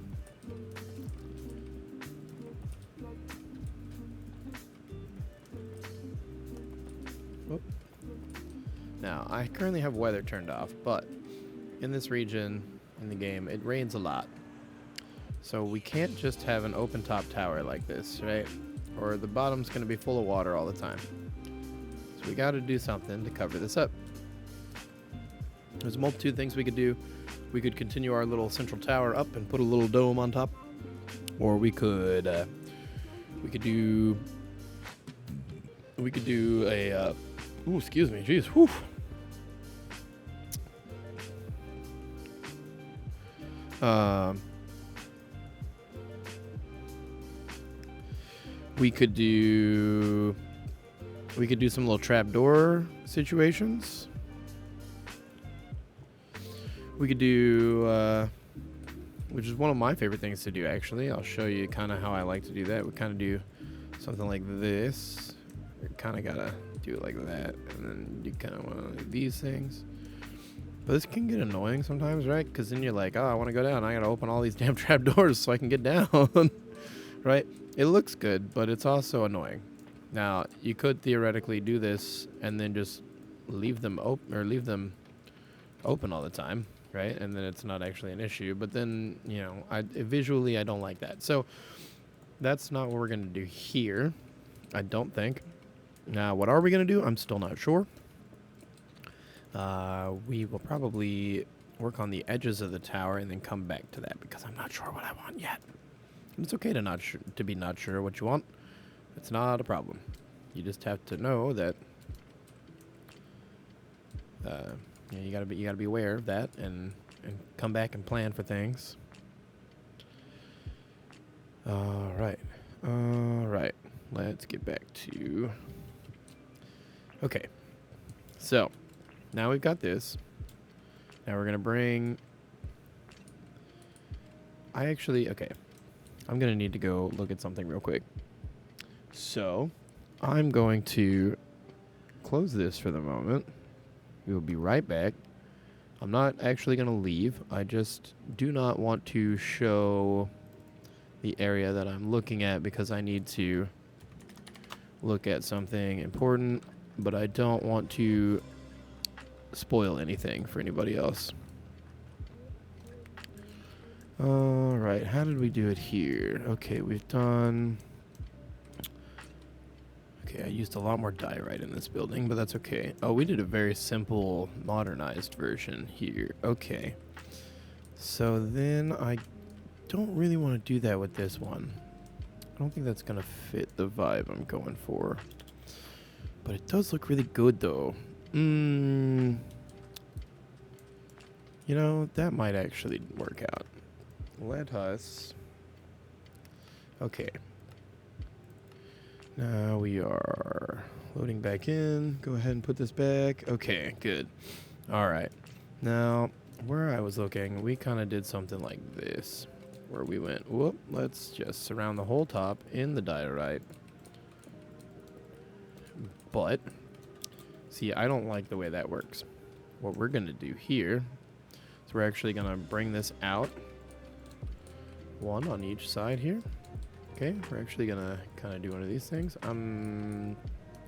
Whoop. Now, I currently have weather turned off, but in this region in the game, it rains a lot. So we can't just have an open top tower like this, right? Or the bottom's going to be full of water all the time. So we got to do something to cover this up. There's a multitude of things we could do. We could continue our little central tower up and put a little dome on top. Or we could do a ooh, excuse me, jeez, whew. We could do some little trapdoor situations. We could do, which is one of my favorite things to do, actually. I'll show you kind of how I like to do that. We kind of do something like this. You kind of got to do it like that. And then you kind of want to do these things. But this can get annoying sometimes, right? Because then you're like, oh, I want to go down. I got to open all these damn trapdoors so I can get down. Right? It looks good, but it's also annoying. Now, you could theoretically do this and then just leave them open all the time, right? And then it's not actually an issue. But then, you know, visually I don't like that. So that's not what we're going to do here, I don't think. Now, what are we going to do? I'm still not sure. We will probably work on the edges of the tower and then come back to that because I'm not sure what I want yet. And it's okay to be not sure what you want. It's not a problem. You just have to know that you gotta be aware of that and come back and plan for things. All right. Let's get back to. Okay, so now we've got this. Now we're gonna bring. Okay. I'm gonna need to go look at something real quick. So, I'm going to close this for the moment. We will be right back. I'm not actually going to leave. I just do not want to show the area that I'm looking at because I need to look at something important, but I don't want to spoil anything for anybody else. All right, how did we do it here? Okay, we've done... Okay, I used a lot more diorite in this building, but that's okay. Oh, we did a very simple, modernized version here. Okay. So then I don't really want to do that with this one. I don't think that's going to fit the vibe I'm going for. But it does look really good, though. You know, that might actually work out. Let us... Okay. Now we are loading back in. Go ahead and put this back. Okay, good. All right. Now, where I was looking, we kind of did something like this. Where we went, whoop, let's just surround the whole top in the diorite. But, see, I don't like the way that works. What we're going to do here is we're actually going to bring this out. One on each side here. Okay, we're actually going to kind of do one of these things.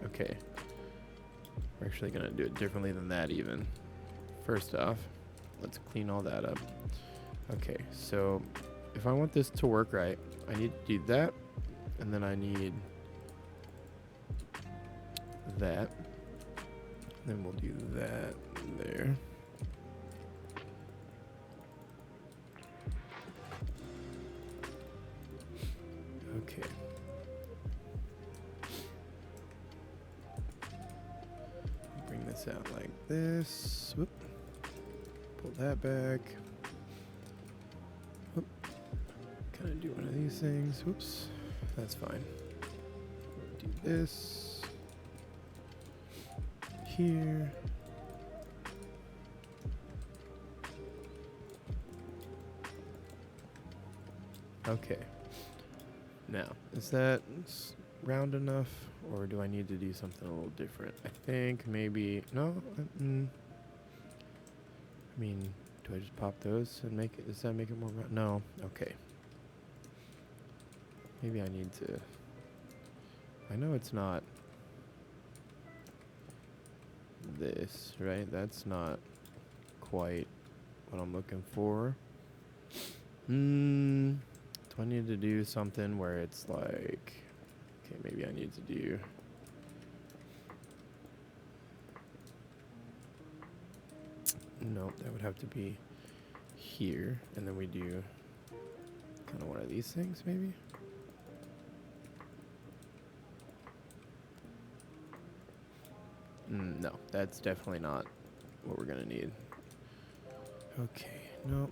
Okay. We're actually going to do it differently than that even. First off, let's clean all that up. Okay, so if I want this to work right, I need to do that, and then I need that. Then we'll do that there. Okay. Bring this out like this. Whoop. Pull that back. Whoop. Kind of do one of these things. Whoops. That's fine. Do this. Here. Okay. Now, is that round enough, or do I need to do something a little different? I think maybe, no, I mean, do I just pop those and make it, does that make it more round? No, okay. Maybe I need to, I know it's not this, right? That's not quite what I'm looking for. Do I need to do something where it's like, okay, maybe I need to do, no, that would have to be here, and then we do kind of one of these things, maybe? No, that's definitely not what we're gonna need. Okay. No.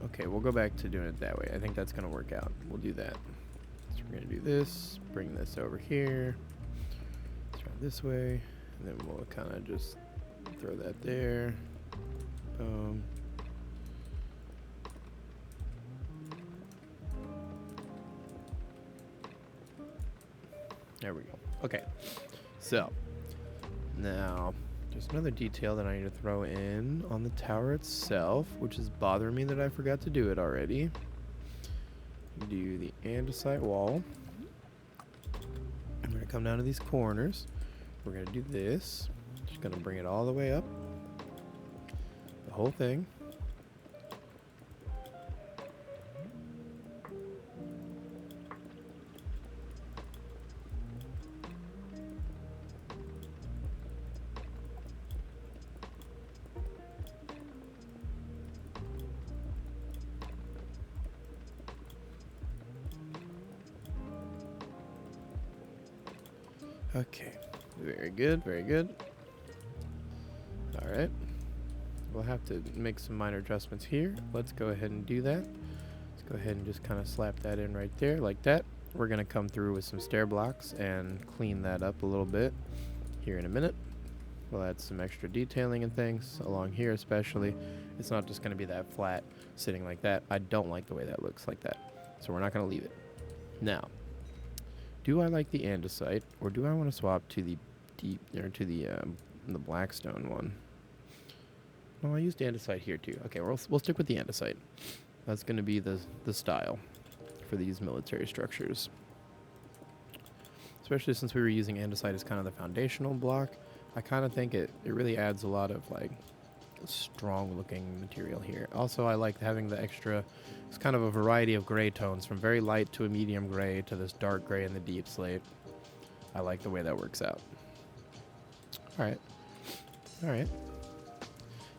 Okay, we'll go back to doing it that way. I think that's going to work out. We'll do that. So we're going to do this, bring this over here, turn this way, and then we'll kind of just throw that there. Boom. There we go. Okay, so now there's another detail that I need to throw in on the tower itself, which is bothering me that I forgot to do it already. Do the andesite wall. I'm going to come down to these corners. We're going to do this. Just going to bring it all the way up. The whole thing. Okay, very good, very good. All right, we'll have to make some minor adjustments here. Let's go ahead and do that. Let's go ahead and just kind of slap that in right there like that. We're gonna come through with some stair blocks and clean that up a little bit here in a minute. We'll add some extra detailing and things along here especially. It's not just gonna be that flat sitting like that. I don't like the way that looks like that, so we're not gonna leave it. Now, do I like the andesite, or do I want to swap to the deep, or to the blackstone one? No, I used andesite here too. Okay, we'll stick with the andesite. That's going to be the style for these military structures. Especially since we were using andesite as kind of the foundational block, I kind of think it really adds a lot of like strong looking material here. Also, I like having the extra, it's kind of a variety of gray tones from very light to a medium gray to this dark gray and the deep slate. I like the way that works out. All right.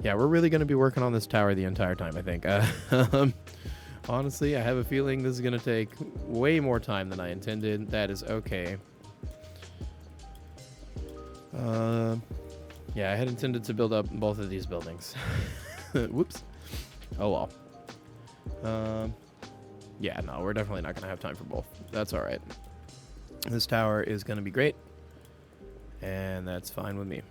Yeah, we're really going to be working on this tower the entire time, I think. Honestly, I have a feeling this is going to take way more time than I intended. That is okay. Yeah, I had intended to build up both of these buildings. Whoops. Oh well. Yeah, no, we're definitely not gonna have time for both. That's all right. This tower is gonna be great, and that's fine with me.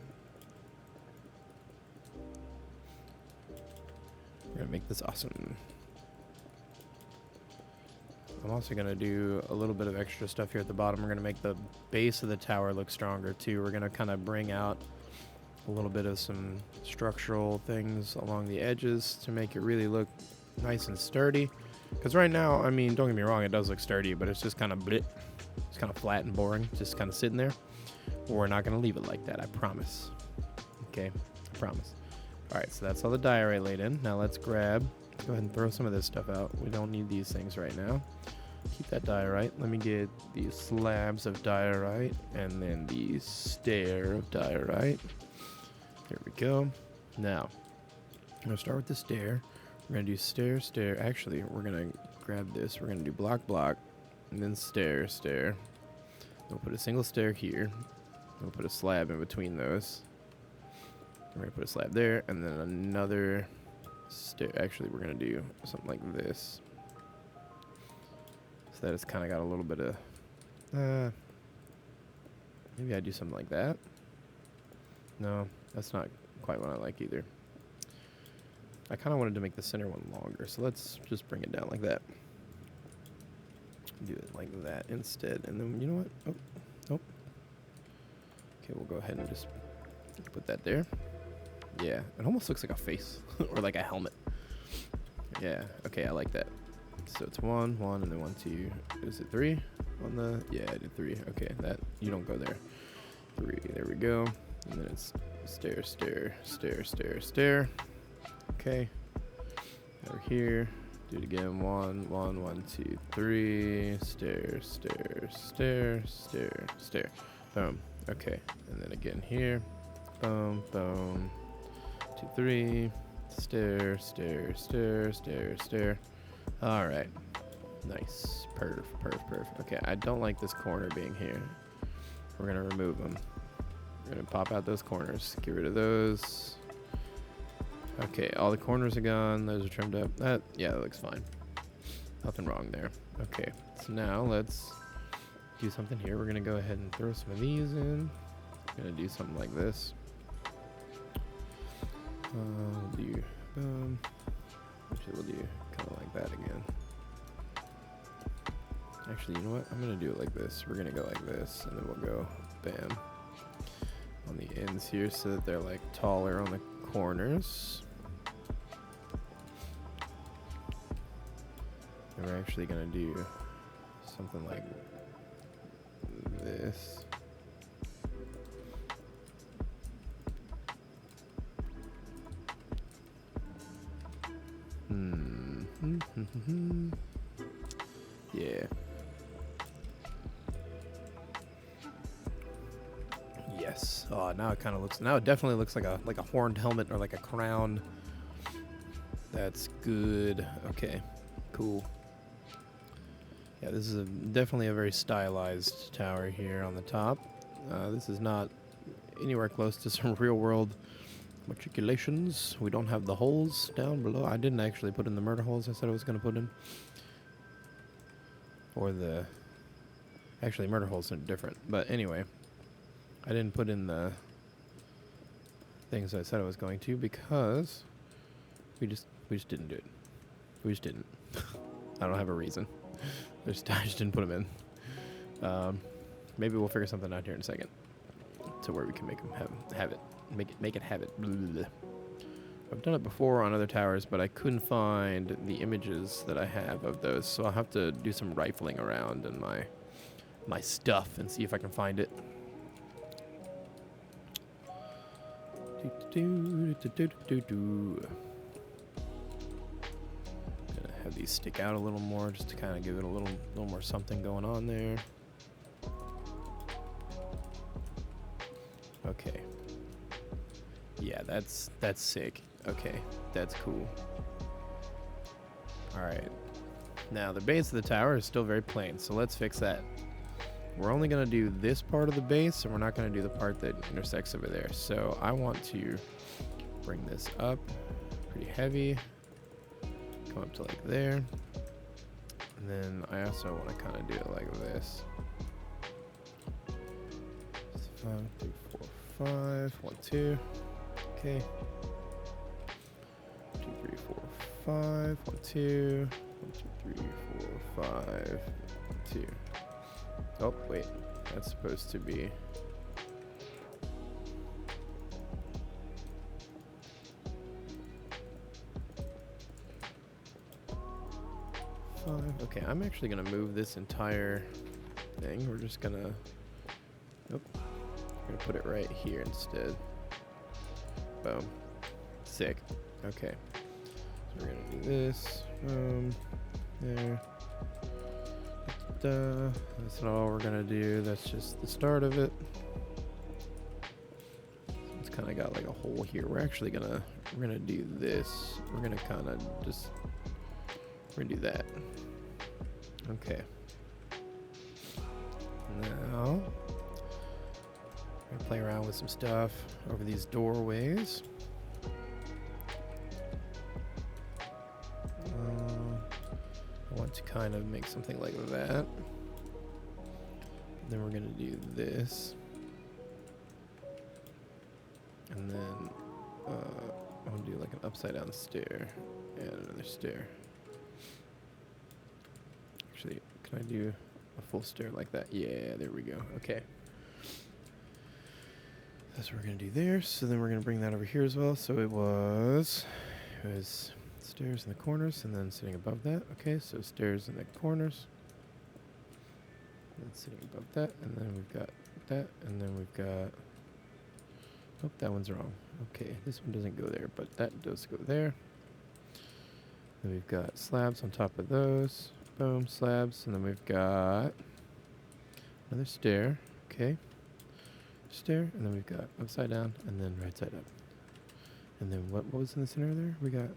We're gonna make this awesome. I'm also gonna do a little bit of extra stuff here at the bottom. We're gonna make the base of the tower look stronger too. We're gonna kind of bring out a little bit of some structural things along the edges to make it really look nice and sturdy. Because right now, I mean, don't get me wrong, it does look sturdy, but it's just kind of bleh. It's kind of flat and boring, just kind of sitting there. We're not gonna leave it like that, I promise. Okay, I promise. All right, so that's all the diorite laid in. Now let's go ahead and throw some of this stuff out. We don't need these things right now. Keep that diorite. Let me get these slabs of diorite and then the stair of diorite. There we go. Now, I'm going to start with the stair. We're going to do stair, stair. Actually, we're going to grab this. We're going to do block, block, and then stair, stair. We'll put a single stair here. We'll put a slab in between those. We're going to put a slab there, and then another stair. Actually, we're going to do something like this. So that it's kind of got a little bit of... maybe I do something like that. No, that's not quite what I like either. I kind of wanted to make the center one longer, so let's just bring it down like that. Do it like that instead, and then, you know what? Oh, nope. Okay, we'll go ahead and just put that there. Yeah, it almost looks like a face, or like a helmet. Yeah, okay, I like that. So it's 1, 1, and then 1, 2. Is it 3 on the? Yeah, I did 3. Okay, that you don't go there. 3. There we go. And then it's stair, stair, stair, stair, stair. Okay. Over here. Do it again. 1, 1, 1, 2, 3. Stair, stair, stair, stair, stair. Boom. Okay. And then again here. Boom, boom. 2, 3. Stair, stair, stair, stair, stair. All right. Nice. Perf, perf, perf. Okay, I don't like this corner being here. We're going to remove them. We're going to pop out those corners. Get rid of those. Okay, all the corners are gone. Those are trimmed up. Yeah, that looks fine. Nothing wrong there. Okay, so now let's do something here. We're going to go ahead and throw some of these in. We're going to do something like this. We'll do, actually, we'll do kind of like that again. Actually, you know what? I'm going to do it like this. We're going to go like this, and then we'll go, bam, on the ends here so that they're like taller on the corners. And we're actually going to do something like this. Yeah. Yes. Oh, now it kind of looks. Now it definitely looks like a horned helmet or like a crown. That's good. Okay. Cool. Yeah, this is definitely a very stylized tower here on the top. This is not anywhere close to some real world matriculations. We don't have the holes down below. I didn't actually put in the murder holes I said I was going to put in. Or the... Actually, murder holes are different. But anyway, I didn't put in the things I said I was going to because we just didn't do it. We just didn't. I don't have a reason. I just didn't put them in. Maybe we'll figure something out here in a second to where we can make them have it. Make it have it. Blah. I've done it before on other towers, but I couldn't find the images that I have of those, so I'll have to do some rifling around in my stuff and see if I can find it. Gonna have these stick out a little more just to kind of give it a little more something going on there. Okay. Yeah, that's sick. Okay, that's cool. Alright. Now, the base of the tower is still very plain, so let's fix that. We're only going to do this part of the base, and we're not going to do the part that intersects over there. So I want to bring this up pretty heavy. come up to like there. And then I also want to kind of do it like this. 5, 3, 4, 5, 1, 2. Okay. 2, 3, 4, 5, 1, 2. 1, 2, 3, 4, 5, 1, 2. Oh, wait. That's supposed to be. Okay, I'm actually gonna move this entire thing. We're just gonna. Nope. We're gonna put it right here instead. Boom. Sick. Okay. So we're gonna do this. Boom. There. Da. That's not all we're gonna do. That's just the start of it. So it's kind of got like a hole here. We're gonna do this. We're gonna kind of just. We're gonna do that. Okay. Now, I'm gonna play around with some stuff over these doorways. I want to kind of make something like that. Then we're gonna do this. And then I'm gonna do like an upside down stair and another stair. Actually, can I do a full stair like that? Yeah, there we go. Okay. That's what we're going to do there. So then we're going to bring that over here as well. So it was stairs in the corners and then sitting above that. Okay, so stairs in the corners. And then sitting above that. And then we've got that. And then we've got... Oh, that one's wrong. Okay, this one doesn't go there, but that does go there. Then we've got slabs on top of those. Boom, slabs, and then we've got another stair, okay, stair, and then we've got upside down, and then right side up. And then what was in the center there? We got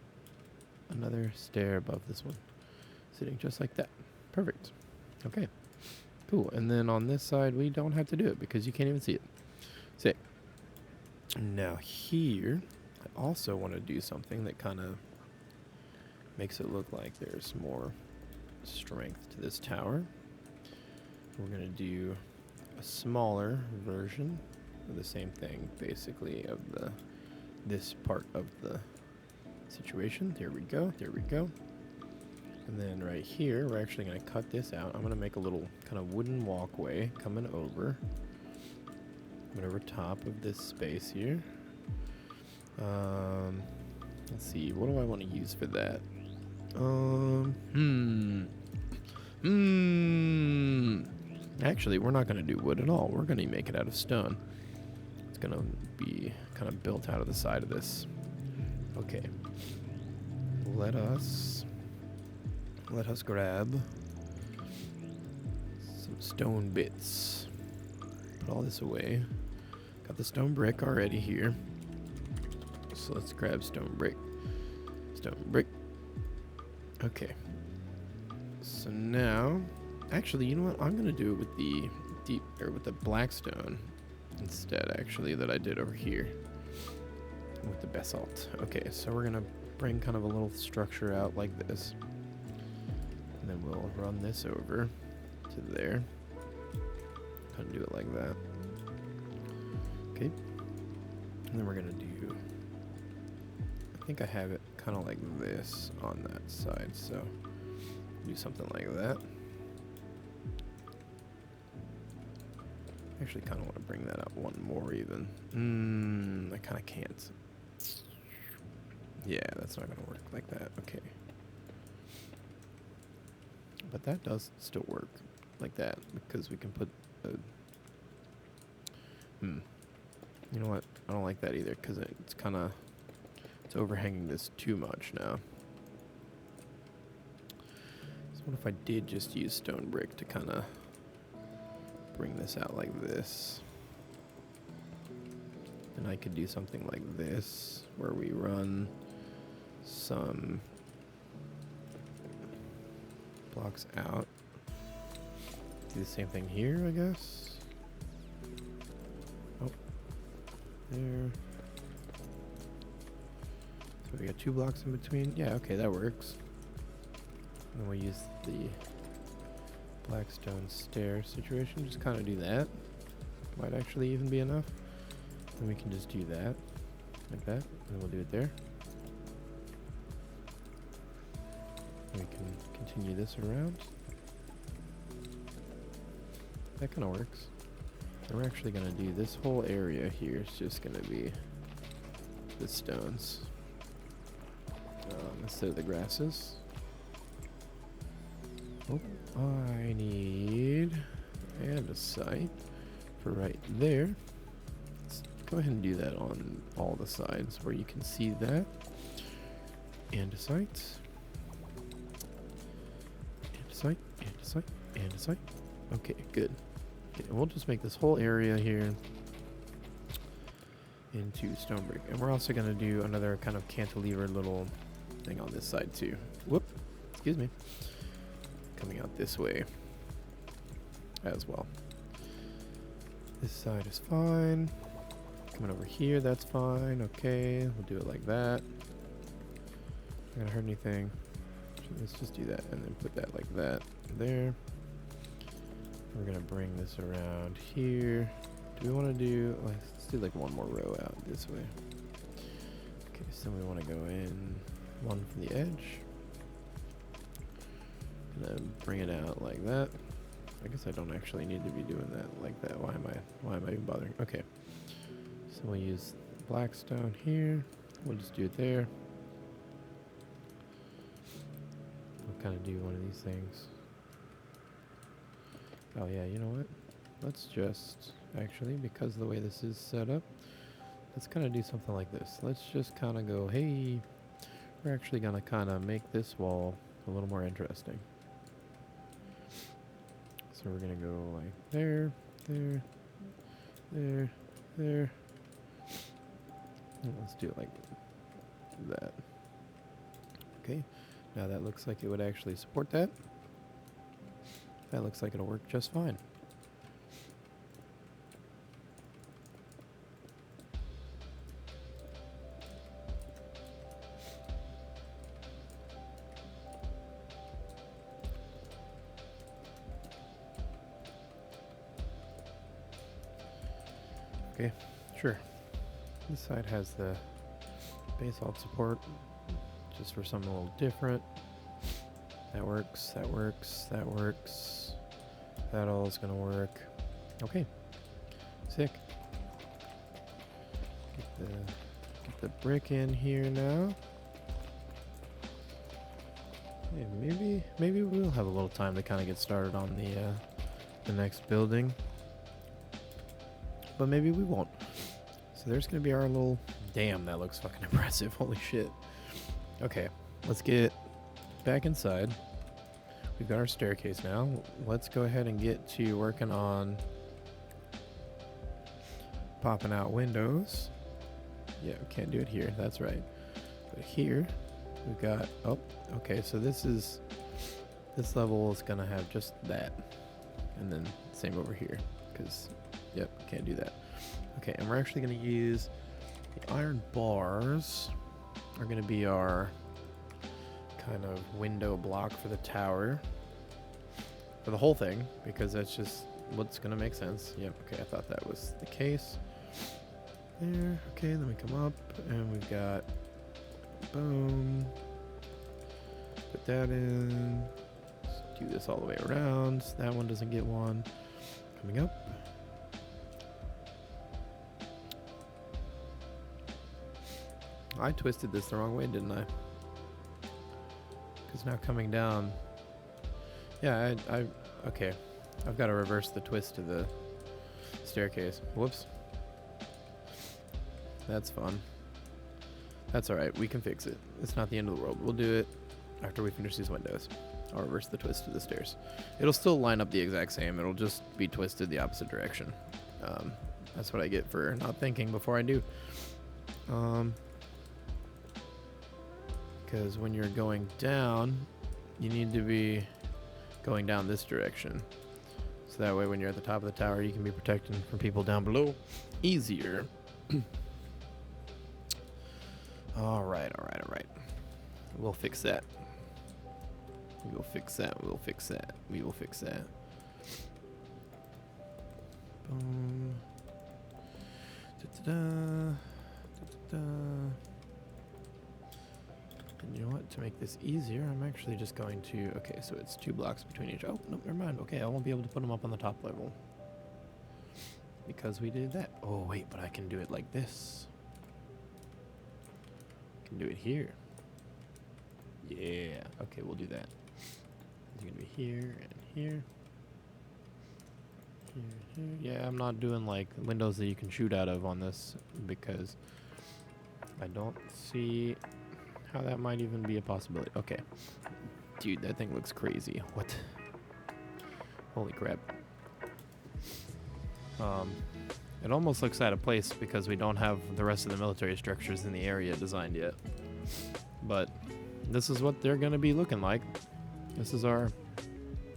another stair above this one, sitting just like that. Perfect. Okay, cool. And then on this side, we don't have to do it because you can't even see it. Sick. Now here, I also want to do something that kind of makes it look like there's more strength to this tower. We're going to do a smaller version of the same thing, basically, of this part of the situation. There we go. There we go. And then right here, we're actually going to cut this out. I'm going to make a little kind of wooden walkway coming over top of this space here. Let's see. What do I want to use for that? Actually, we're not going to do wood at all. We're going to make it out of stone. It's going to be kind of built out of the side of this. Okay. Let us grab some stone bits. Put all this away. Got the stone brick already here. So let's grab stone brick. Stone brick. Okay. So now, actually, you know what? I'm gonna do it with the black stone instead. Actually, that I did over here with the basalt. Okay, so we're gonna bring kind of a little structure out like this, and then we'll run this over to there. Kind of do it like that. Okay. And then we're gonna do. I think I have it kind of like this on that side, so do something like that. Actually kind of want to bring that up one more even. I kind of can't. Yeah, that's not going to work like that. Okay. But that does still work like that because we can put a... You know what? I don't like that either because it's kind of... It's overhanging this too much now. So what if I did just use stone brick to kind of bring this out like this? And I could do something like this where we run some blocks out. Do the same thing here, I guess. Oh, there. So we got 2 blocks in between. Yeah, okay, that works. And we'll use the blackstone stair situation. Just kind of do that. Might actually even be enough. Then we can just do that, like that, and we'll do it there. We can continue this around. That kind of works. And we're actually going to do this whole area here. It's just going to be the stones instead of the grasses. Oh, I need and a site for right there. Let's go ahead and do that on all the sides where you can see that. And a site. And a site. And a site. And a site. Okay, good. Okay, we'll just make this whole area here into stone brick. And we're also going to do another kind of cantilever little thing on this side too. Whoop. Excuse me. Coming out this way as well. This side is fine. Coming over here, that's fine. Okay, we'll do it like that. Not gonna hurt anything. Let's just do that and then put that like that there. We're gonna bring this around here. Do we want to do, let's do like one more row out this way. Okay, so we want to go in one from the edge. And then bring it out like that. I guess I don't actually need to be doing that like that. Why am I even bothering? Okay. So we'll use blackstone here. We'll just do it there. We'll kind of do one of these things. Oh yeah, you know what? Let's just, actually, because of the way this is set up, let's kind of do something like this. Let's just kind of go, hey, we're actually going to kind of make this wall a little more interesting. So we're going to go like there, there, there, there. And let's do it like that. Okay, now that looks like it would actually support that. That looks like it'll work just fine. Okay, sure. This side has the basalt support, just for something a little different. That works, that works, that works. That all is gonna work. Okay, sick. Get the brick in here now. Yeah, maybe we'll have a little time to kind of get started on the next building. But maybe we won't. So there's gonna be our little, damn, that looks fucking impressive. Holy shit. Okay, let's get back inside. We've got our staircase now. Let's go ahead and get to working on popping out windows. Yeah, we can't do it here. That's right. But here we've got, oh, okay. So this level is gonna have just that, and then same over here. Because, yep, can't do that. Okay, and we're actually gonna use the iron bars. Are gonna be our kind of window block for the tower, for the whole thing, because that's just what's gonna make sense. Yep, okay, I thought that was the case. There, okay, then we come up and we've got, boom, put that in. Let's do this all the way around. That one doesn't get one. Coming up. I twisted this the wrong way, didn't I? Because now coming down, yeah, okay, I've got to reverse the twist to the staircase. Whoops. That's fun. That's alright, we can fix it. It's not the end of the world. We'll do it after we finish these windows. I'll reverse the twist to the stairs. It'll still line up the exact same. It'll just be twisted the opposite direction. That's what I get for not thinking before I do. Because when you're going down, you need to be going down this direction. So that way when you're at the top of the tower, you can be protected from people down below easier. Alright. We'll fix that. We will fix that. We will fix that. We will fix that. Boom. Da-da-da. Da-da-da. And you know what? To make this easier, I'm actually just going to... Okay, so it's 2 blocks between each... Oh, no, never mind. Okay, I won't be able to put them up on the top level. Because we did that. Oh, wait, but I can do it like this. I can do it here. Yeah. Okay, we'll do that. It's going to be here and here. Here. Yeah, I'm not doing like windows that you can shoot out of on this because I don't see how that might even be a possibility. Okay. Dude, that thing looks crazy. What? Holy crap. It almost looks out of place because we don't have the rest of the military structures in the area designed yet. But this is what they're going to be looking like. This is our...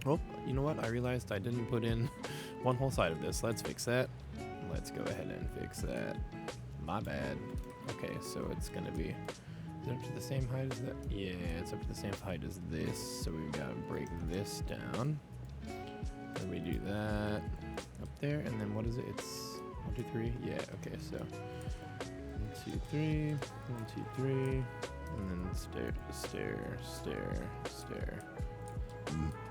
Oh, you know what? I realized I didn't put in one whole side of this. Let's fix that. Let's go ahead and fix that. My bad. Okay, so it's going to be... Is it up to the same height as that? Yeah, it's up to the same height as this. So we've got to break this down. Then we do that up there. And then what is it? It's 1, 2, 3. Yeah, okay, so 1, 2, 3. 1, 2, 3. And then stair, stair, stair, stair.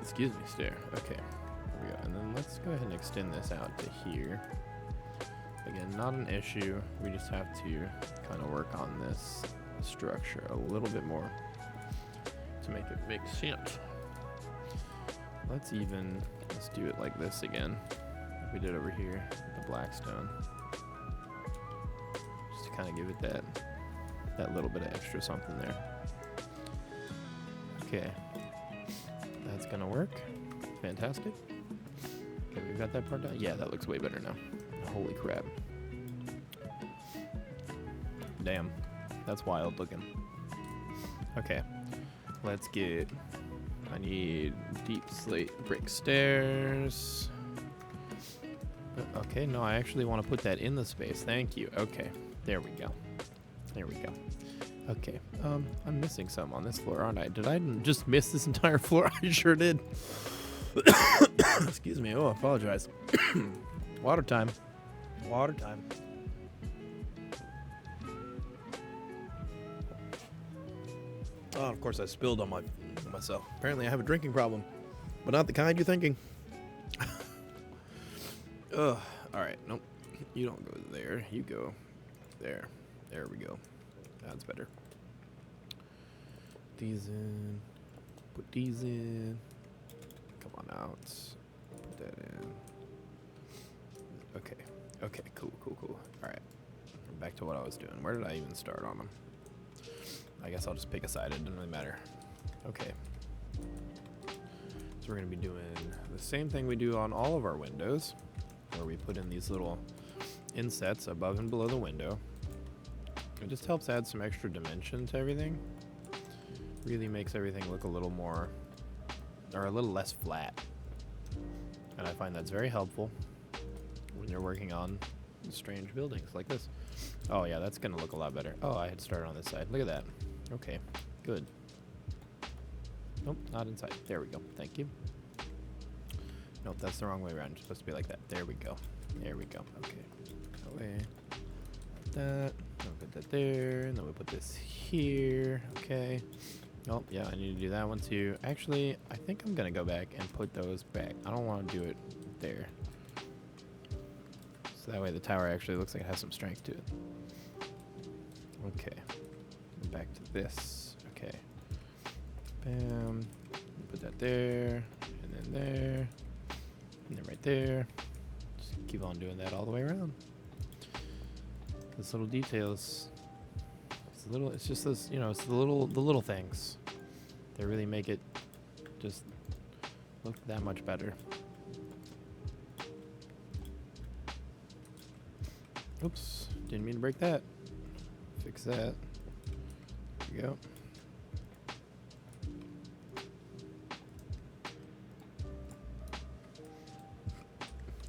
Excuse me, stair. Okay, there we go. And then let's go ahead and extend this out to here. Again, not an issue. We just have to kind of work on this structure a little bit more to make it make sense. Let's do it like this again, like we did over here with the black stone. Just to kind of give it that little bit of extra something there. Okay. That's gonna work. Fantastic. Okay, we've got that part done. Yeah, that looks way better now. Holy crap. Damn. That's wild looking. Okay. Let's get... I need deep slate brick stairs. Okay, no, I actually want to put that in the space. Thank you. Okay. There we go. There we go. Okay. I'm missing some on this floor, aren't I? Did I just miss this entire floor? I sure did. Excuse me. Oh, I apologize. Water time. Water time. Oh, of course I spilled on myself. Apparently I have a drinking problem, but not the kind you're thinking. Ugh. All right. Nope. You don't go there. You go there. There we go. That's better. These in. Put these in. Come on out. Put that in. Okay. Okay. Cool. Cool. Cool. All right. Back to what I was doing. Where did I even start on them? I guess I'll just pick a side. It doesn't really matter. Okay. So we're going to be doing the same thing we do on all of our windows, where we put in these little insets above and below the window. It just helps add some extra dimension to everything. Really makes everything look a little more, or a little less flat. And I find that's very helpful when you're working on strange buildings like this. Oh yeah, that's going to look a lot better. Oh, I had started on this side. Look at that. Okay, good. Nope, not inside. There we go. Thank you. Nope, that's the wrong way around. It's supposed to be like that. There we go. There we go. Okay. That way. That. I'll put that there. And then we'll put this here. Okay. Oh, yeah, I need to do that one too. Actually, I think I'm going to go back and put those back. I don't want to do it there. So that way the tower actually looks like it has some strength to it. Okay. Back to this. Okay. Bam. Put that there. And then there. And then right there. Just keep on doing that all the way around. Those little details. It's just this, you know, it's the little things. They really make it just look that much better. Oops, didn't mean to break that. Fix that. There we go.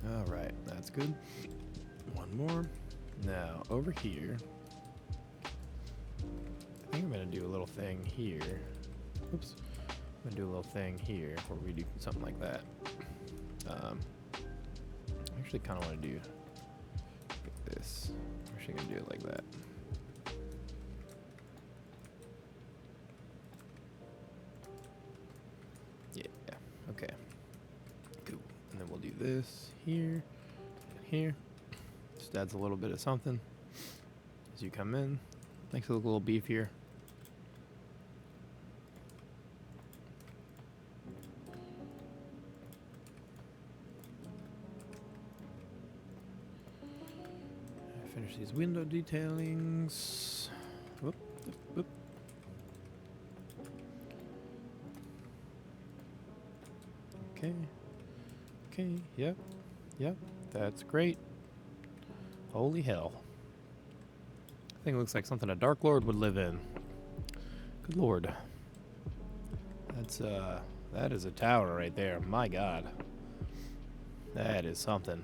All right, that's good. One more. Now, over here, I think I'm going to do a little thing here. Oops. I'm gonna do a little thing here where we do something like that. I actually kind of want to do like this. I'm actually gonna do it like that. Yeah. Okay. Cool. And then we'll do this here and here. Just adds a little bit of something as you come in. Makes it look a little beefier. Finish these window detailings. Whoop, whoop, whoop. Okay. Okay, yep. Yep, that's great. Holy hell. I think it looks like something a Dark Lord would live in. Good lord. That is a tower right there. My god. That is something.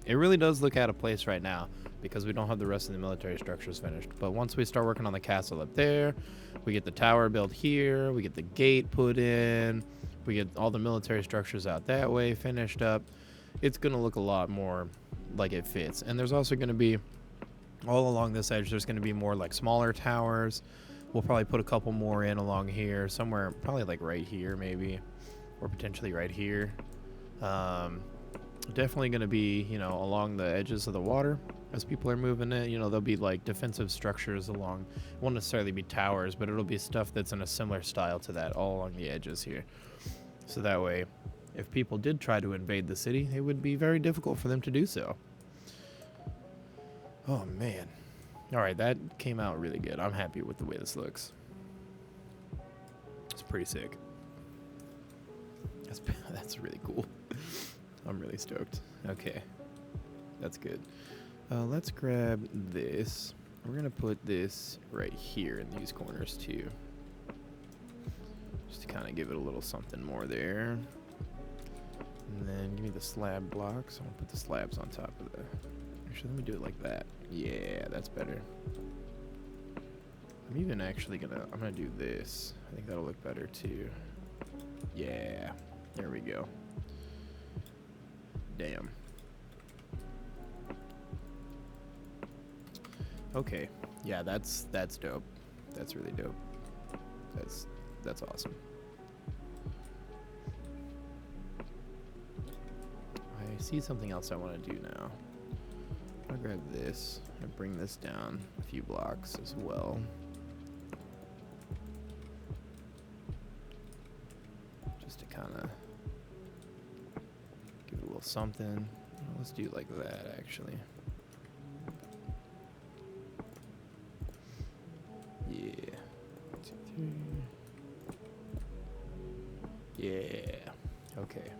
It really does look out of place right now because we don't have the rest of the military structures finished. But once we start working on the castle up there, we get the tower built here, we get the gate put in, we get all the military structures out that way finished up. It's going to look a lot more like it fits. And there's also going to be, all along this edge, there's going to be more like smaller towers. We'll probably put a couple more in along here, somewhere probably like right here maybe, or potentially right here. Definitely going to be, you know, along the edges of the water as people are moving in. You know, there'll be like defensive structures along, won't necessarily be towers, but it'll be stuff that's in a similar style to that all along the edges here. So that way, if people did try to invade the city, it would be very difficult for them to do so. Oh man. All right, that came out really good. I'm happy with the way this looks. It's pretty sick. That's really cool. I'm really stoked. Okay, that's good. Let's grab this. We're gonna put this right here in these corners too, just to kind of give it a little something more there. And then give me the slab blocks. I'm gonna put the slabs on top of the. Actually, let me do it like that. Yeah, that's better. I'm even actually gonna. I'm gonna do this. I think that'll look better too. Yeah, there we go. Damn. Okay. Yeah, that's dope. That's really dope. That's awesome. I see something else I want to do now. I'll grab this and bring this down a few blocks as well. Just to kind of give it a little something. Let's do it like that, actually. Yeah. 1, 2, 3. Yeah. Okay.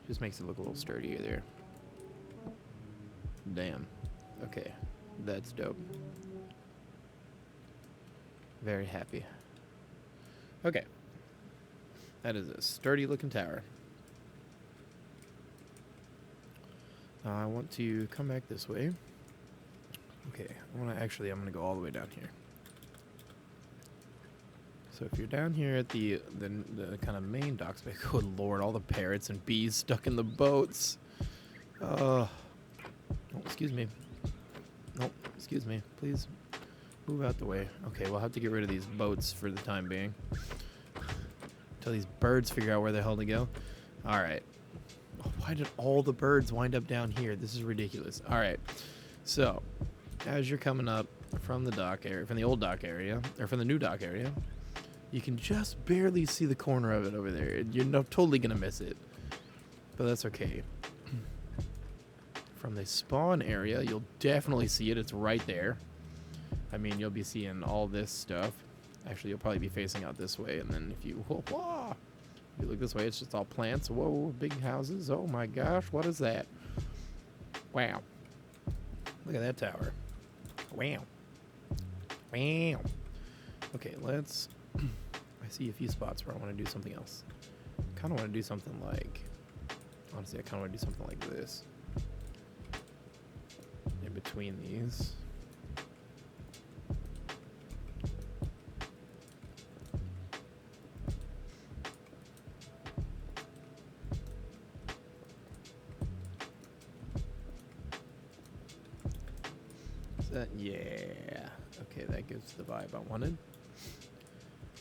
Just makes it look a little sturdier there. Damn. Okay. That's dope. Very happy. Okay. That is a sturdy looking tower. I want to come back this way. Okay, I'm gonna go all the way down here. So if you're down here at the kind of main docks, but good lord, all the parrots and bees stuck in the boats. Oh, excuse me. Oh, excuse me. Please move out the way. Okay, we'll have to get rid of these boats for the time being. Until these birds figure out where the hell to go. All right. Why did all the birds wind up down here? This is ridiculous. All right. So, as you're coming up from the dock area, from the old dock area, or from the new dock area, you can just barely see the corner of it over there. You're totally going to miss it. But that's okay. From the spawn area, you'll definitely see it. It's right there. I mean, you'll be seeing all this stuff. Actually, you'll probably be facing out this way. And then if you... Whoa, if you look this way, it's just all plants. Whoa, big houses. Oh my gosh, what is that? Wow. Look at that tower. Wow. Wow. Okay, let's... I see a few spots where I want to do something else. I kind of want to do something like... Honestly, I kind of want to do something like this. In between these. that? Yeah. Okay, that gives the vibe I wanted.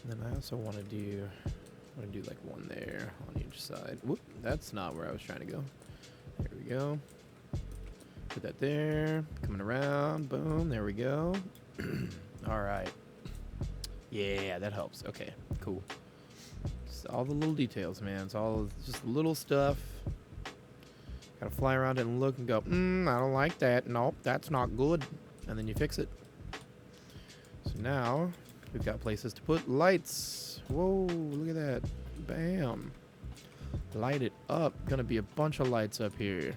And then I also want to do like one there on each side. Whoop, that's not where I was trying to go. There we go. Put that there. Coming around. Boom. There we go. All right. Yeah, that helps. Okay, cool. Just all the little details, man. It's all just little stuff. Gotta fly around it and look and go, I don't like that. Nope, that's not good. And then you fix it. So now we've got places to put lights. Whoa, look at that. Bam. Light it up. Gonna be a bunch of lights up here.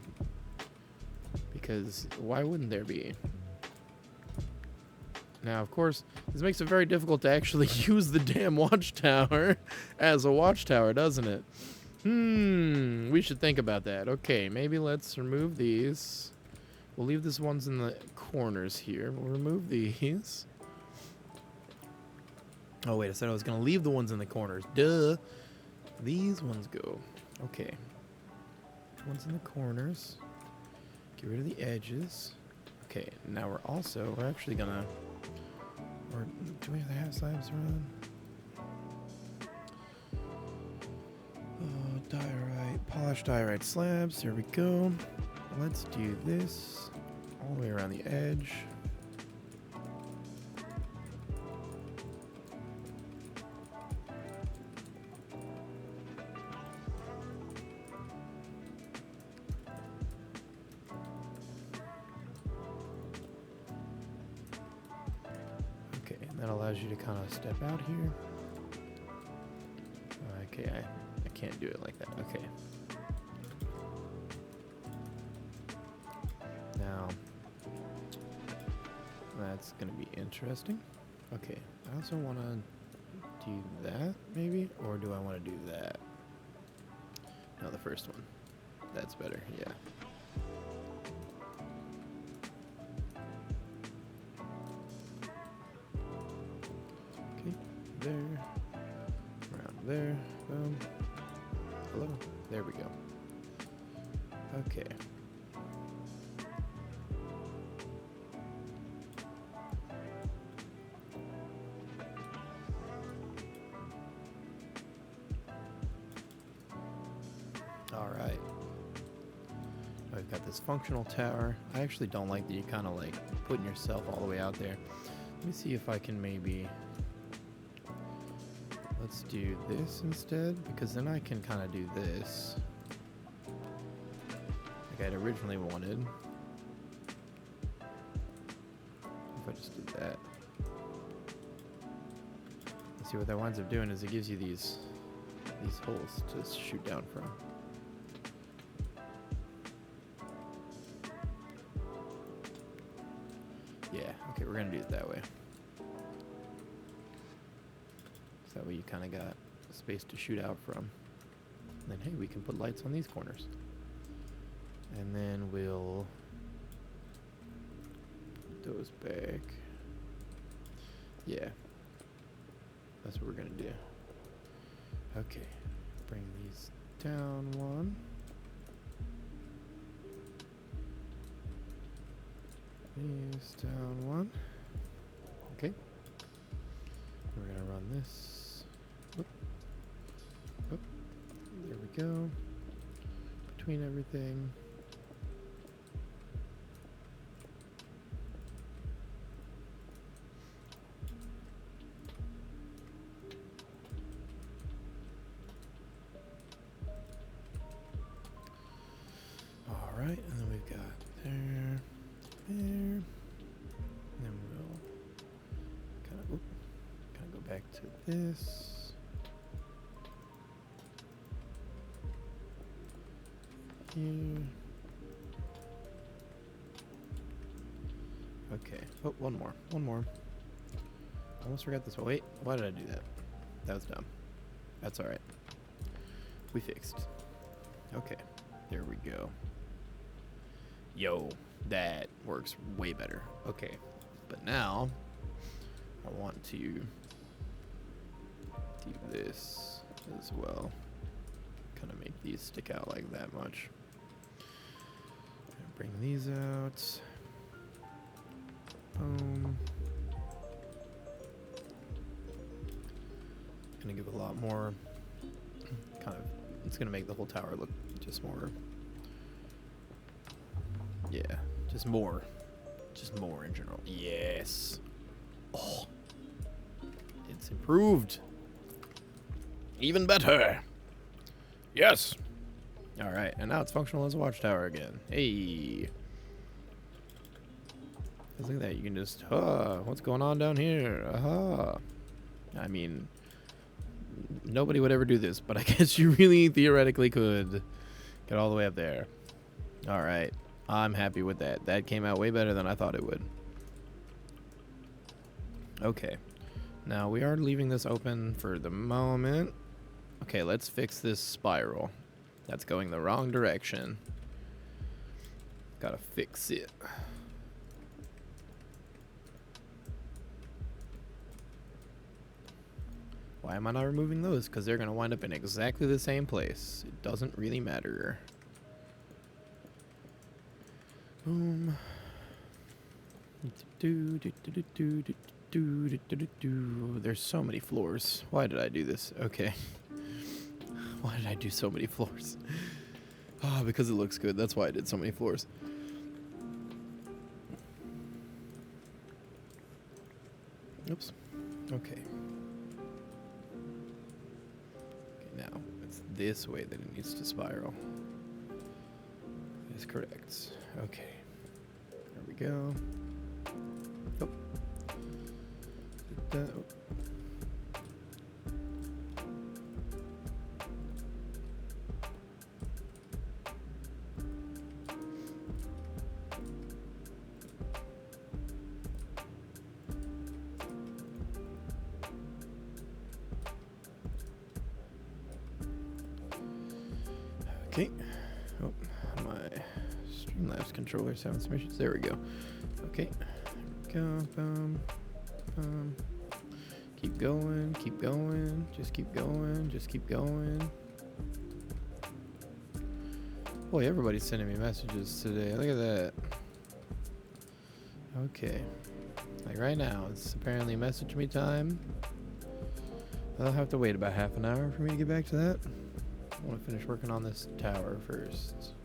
Because why wouldn't there be? Now, of course, this makes it very difficult to actually use the damn watchtower as a watchtower, doesn't it? We should think about that. Okay, maybe let's remove these. We'll leave these ones in the corners here. We'll remove these. Oh, wait, I said I was going to leave the ones in the corners. Duh. These ones go. Okay. Ones in the corners. Get rid of the edges. Okay, now we're actually going to... Or do we have the half slabs run? Oh, diorite, polished diorite slabs. There we go. Let's do this all the way around the edge. Okay, and that allows you to kind of step out here. Okay, I can't do it like that. Okay. Now, that's going to be interesting. Okay, I also want to do that, maybe? Or do I want to do that? No, the first one. That's better, yeah. Okay, there. Around there. Boom. Hello. There we go. Okay. All right. I've got this functional tower. I actually don't like that you kind of like putting yourself all the way out there. Let me see if I can maybe... Let's do this instead, because then I can kind of do this like I'd originally wanted. If I just did that. Let's see what that winds up doing is it gives you these holes to shoot down from. Yeah, okay, we're gonna do it that way. That way you kind of got space to shoot out from. And then, hey, we can put lights on these corners. And then we'll put those back. Yeah. That's what we're going to do. Okay. Bring these down one. These down one. Okay. We're going to run this. There we go. Between everything. All right, and then we've got there, there. And then we'll kind of go back to this. Here. Okay. Oh, one more. Almost forgot this one. Wait, why did I do that? That was dumb. That's all right. We fixed. Okay, there we go. Yo, that works way better. Okay, but now I want to do this as well. Kind of make these stick out like that much. Bring these out. Gonna give a lot more kind of, it's gonna make the whole tower look just more, yeah, just more in general. Yes. Oh, it's improved. Even better. Yes. All right, and now it's functional as a watchtower again. Hey. Look at that. You can just, what's going on down here? I mean, nobody would ever do this, but I guess you really theoretically could get all the way up there. All right. I'm happy with that. That came out way better than I thought it would. Okay. Now, we are leaving this open for the moment. Okay, let's fix this spiral. That's going the wrong direction. Gotta fix it. Why am I not removing those? Because they're going to wind up in exactly the same place. It doesn't really matter. Boom. There's so many floors. Why did I do this? Okay. Why did I do so many floors? Ah, because it looks good. That's why I did so many floors. Oops. Okay. Now, it's this way that it needs to spiral. That is correct. Okay. There we go. Oh. Okay. Oh, my Streamlabs controller having some issues. There we go. Okay. There we go. Boom. Boom. Keep going. Keep going. Just keep going. Just keep going. Boy, everybody's sending me messages today. Look at that. Okay. Like right now, it's apparently message me time. I'll have to wait about half an hour for me to get back to that. I want to finish working on this tower first.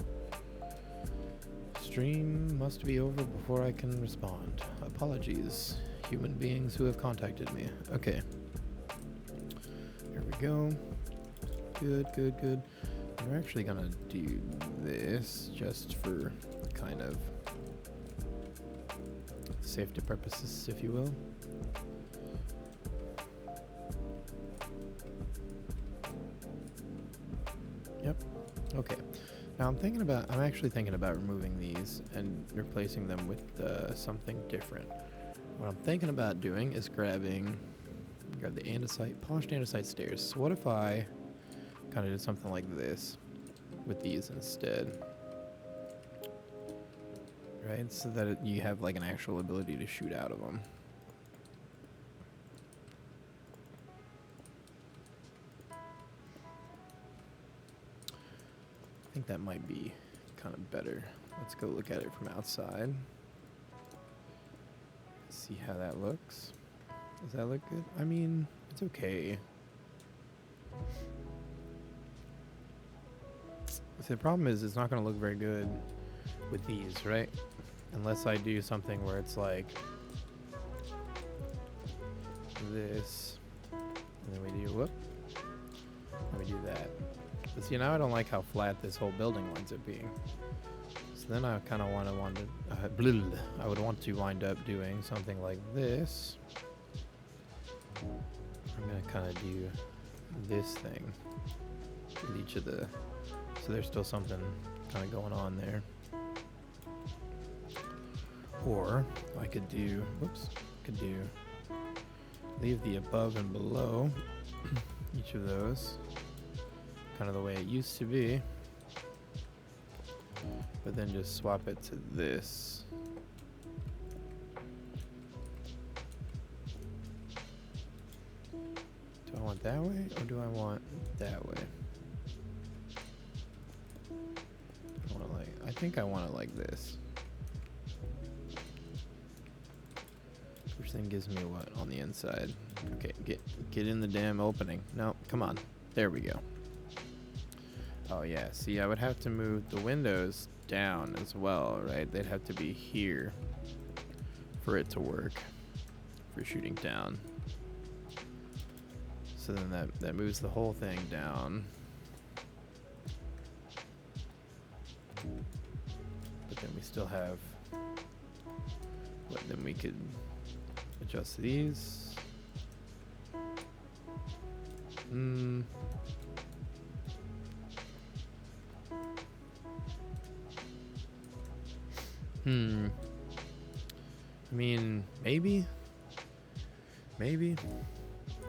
Stream must be over before I can respond. Apologies, human beings who have contacted me. Okay. Here we go. Good, good, good. We're actually gonna do this just for kind of safety purposes, if you will. Yep. Okay. Now I'm actually thinking about removing these and replacing them with something different. What I'm thinking about doing is grab the andesite, polished andesite stairs. So what if I kind of did something like this with these instead? Right? So that you have like an actual ability to shoot out of them. I think that might be kind of better. Let's go look at it from outside. See how that looks. Does that look good? I mean, it's okay. The problem is it's not going to look very good with these, right? Unless I do something where it's like this. And then we do, whoop. And we do that. But see, now I don't like how flat this whole building winds up being. So then I kind of I would want to wind up doing something like this. I'm going to kind of do this thing with each of the, so there's still something kind of going on there. Or I could do, leave the above and below each of those kind of the way it used to be, but then just swap it to this. Do I want that way or do I want that way? I think I want it like this. Which then gives me what on the inside? Okay, get in the damn opening. No, come on. There we go. Oh yeah, see, I would have to move the windows down as well, right? They'd have to be here for it to work. For shooting down. So then that moves the whole thing down. But then we still have... What, then we could adjust these. I mean, maybe,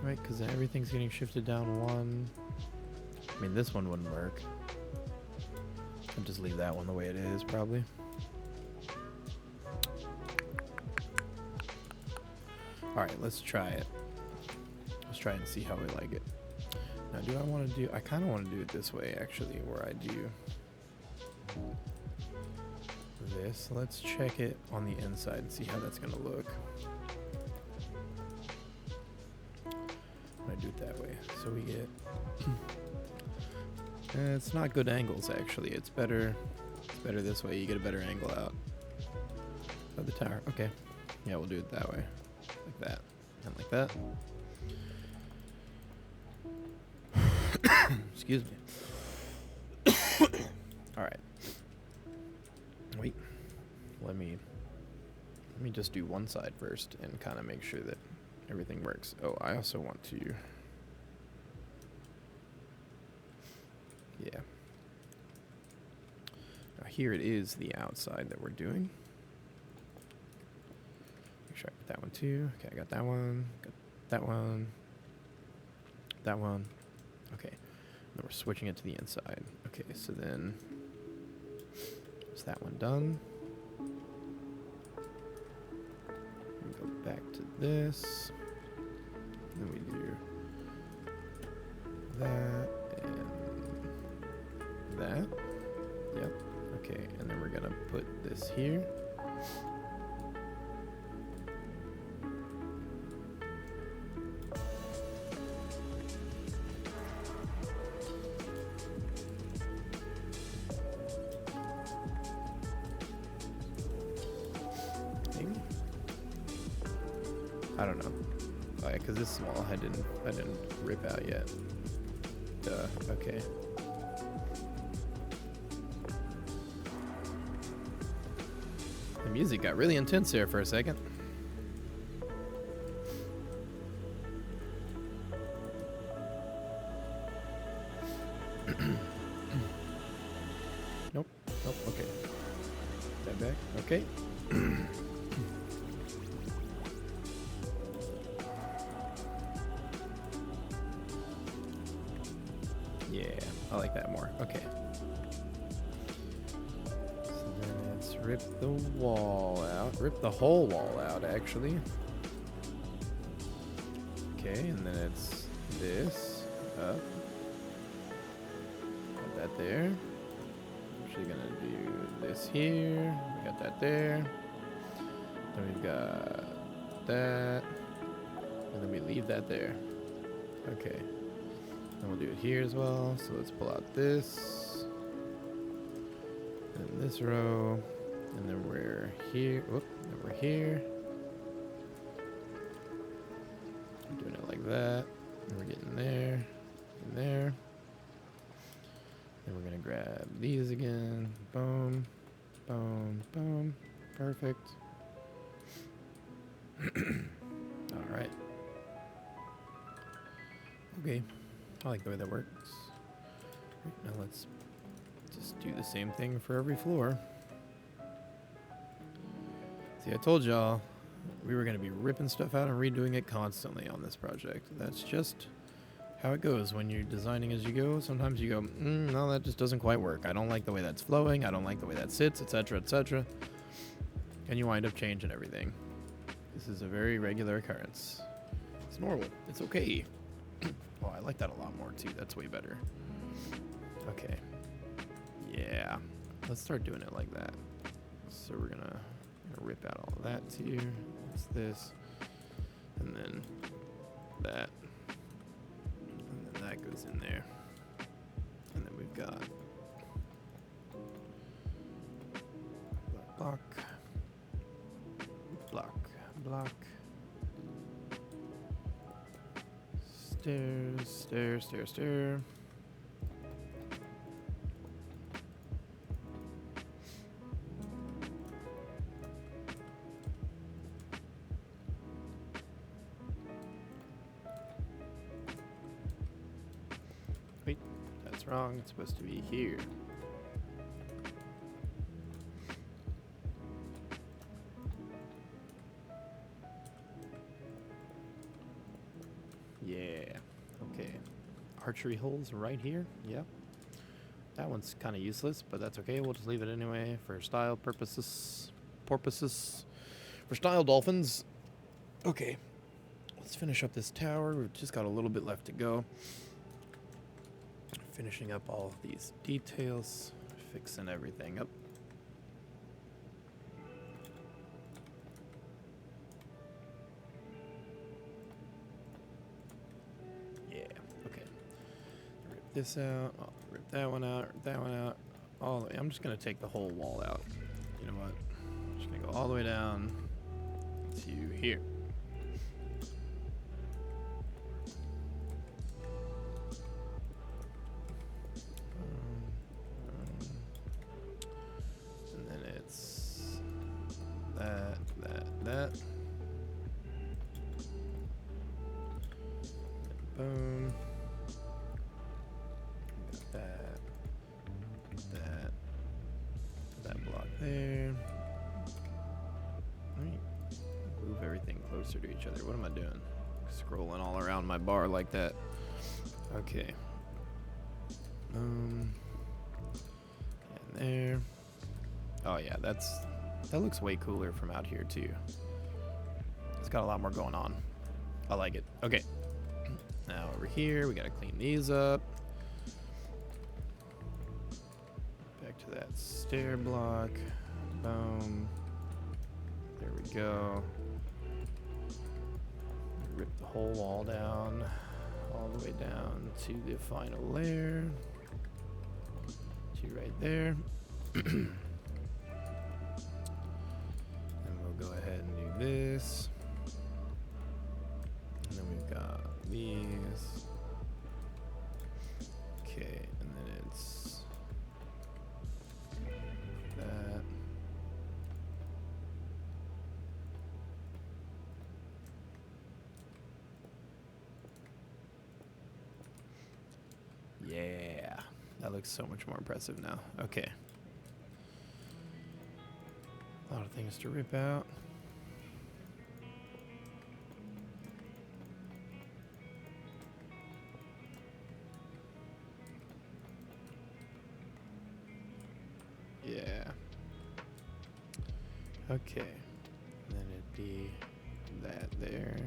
right? Because everything's getting shifted down one. I mean, this one wouldn't work. I'll just leave that one the way it is, probably. All right, let's try it. Let's try and see how we like it. Now, do I want to do... I kind of want to do it this way, actually, where I do this. Let's check it on the inside and see how that's going to look. I'm going to do it that way. So we get... it's not good angles, actually. It's better this way. You get a better angle out of the tower. Okay. Yeah, we'll do it that way. Like that. And like that. Excuse me. All right. Wait. Let me just do one side first and kind of make sure that everything works. Oh, I also want to... Yeah. Now here it is the outside that we're doing. Make sure I got that one too. Okay, I got that one. Got that one. That one. Okay. Then we're switching it to the inside. Okay, so then is that one done? We go back to this. Then we do that and that. Yep. Okay, and then we're gonna put this here. Maybe. I don't know. Oh yeah, because this wall I didn't rip out yet. Duh. Okay. The music got really intense there for a second. Nope. Nope. Okay. That back. Okay. Yeah, I like that more. Okay. So then it's rip the wall out. Rip the whole wall out, actually. Okay, and then it's this up. Got that there. Actually gonna do this here. We got that there. Then we've got that. And then we leave that there. Okay. And we'll do it here as well. So let's pull out this. And this row. And then we're here. Whoop. And we're here. I'm doing it like that. And we're getting there. And there. Then we're going to grab these again. Boom. Boom. Boom. Perfect. All right. Okay. I like the way that works. Right, now let's just do the same thing for every floor. See, I told y'all we were going to be ripping stuff out and redoing it constantly on this project. That's just how it goes when you're designing as you go. Sometimes you go, no, that just doesn't quite work. I don't like the way that's flowing. I don't like the way that sits, etc., etc. And you wind up changing everything. This is a very regular occurrence. It's normal. It's okay. Oh, I like that a lot more too. That's way better. Okay. Yeah. Let's start doing it like that. So we're gonna rip out all of that too. It's this. and then that, and then that goes in there, and then we've got block, block, block, stairs, stairs, stairs, stair. Wait, that's wrong. It's supposed to be here. Yeah. Okay. Archery holes right here. Yep. That one's kind of useless, but that's okay. We'll just leave it anyway for style purposes. For style dolphins. Okay. Let's finish up this tower. We've just got a little bit left to go. Finishing up all of these details. Fixing everything up. Yeah. Okay. Rip this out. Oh, rip that one out. Rip that one out. All the way. I'm just going to take the whole wall out. You know what? I'm just going to go all the way down to here. And then it's that. Boom. Got that block there. All right. Move everything closer to each other. What am I doing? Scrolling all around my bar like that. Okay. And there. Oh yeah, that looks way cooler from out here too. It's got a lot more going on. I like it. Okay. Now over here, we gotta clean these up. Back to that stair block. Boom. There we go. Rip the whole wall down, all the way down to the final layer. To right there. And we'll go ahead and do this. And then we've got these. Okay, and then it's that. Yeah, that looks so much more impressive now. Okay. A lot of things to rip out. Yeah. Okay. And then it'd be that there.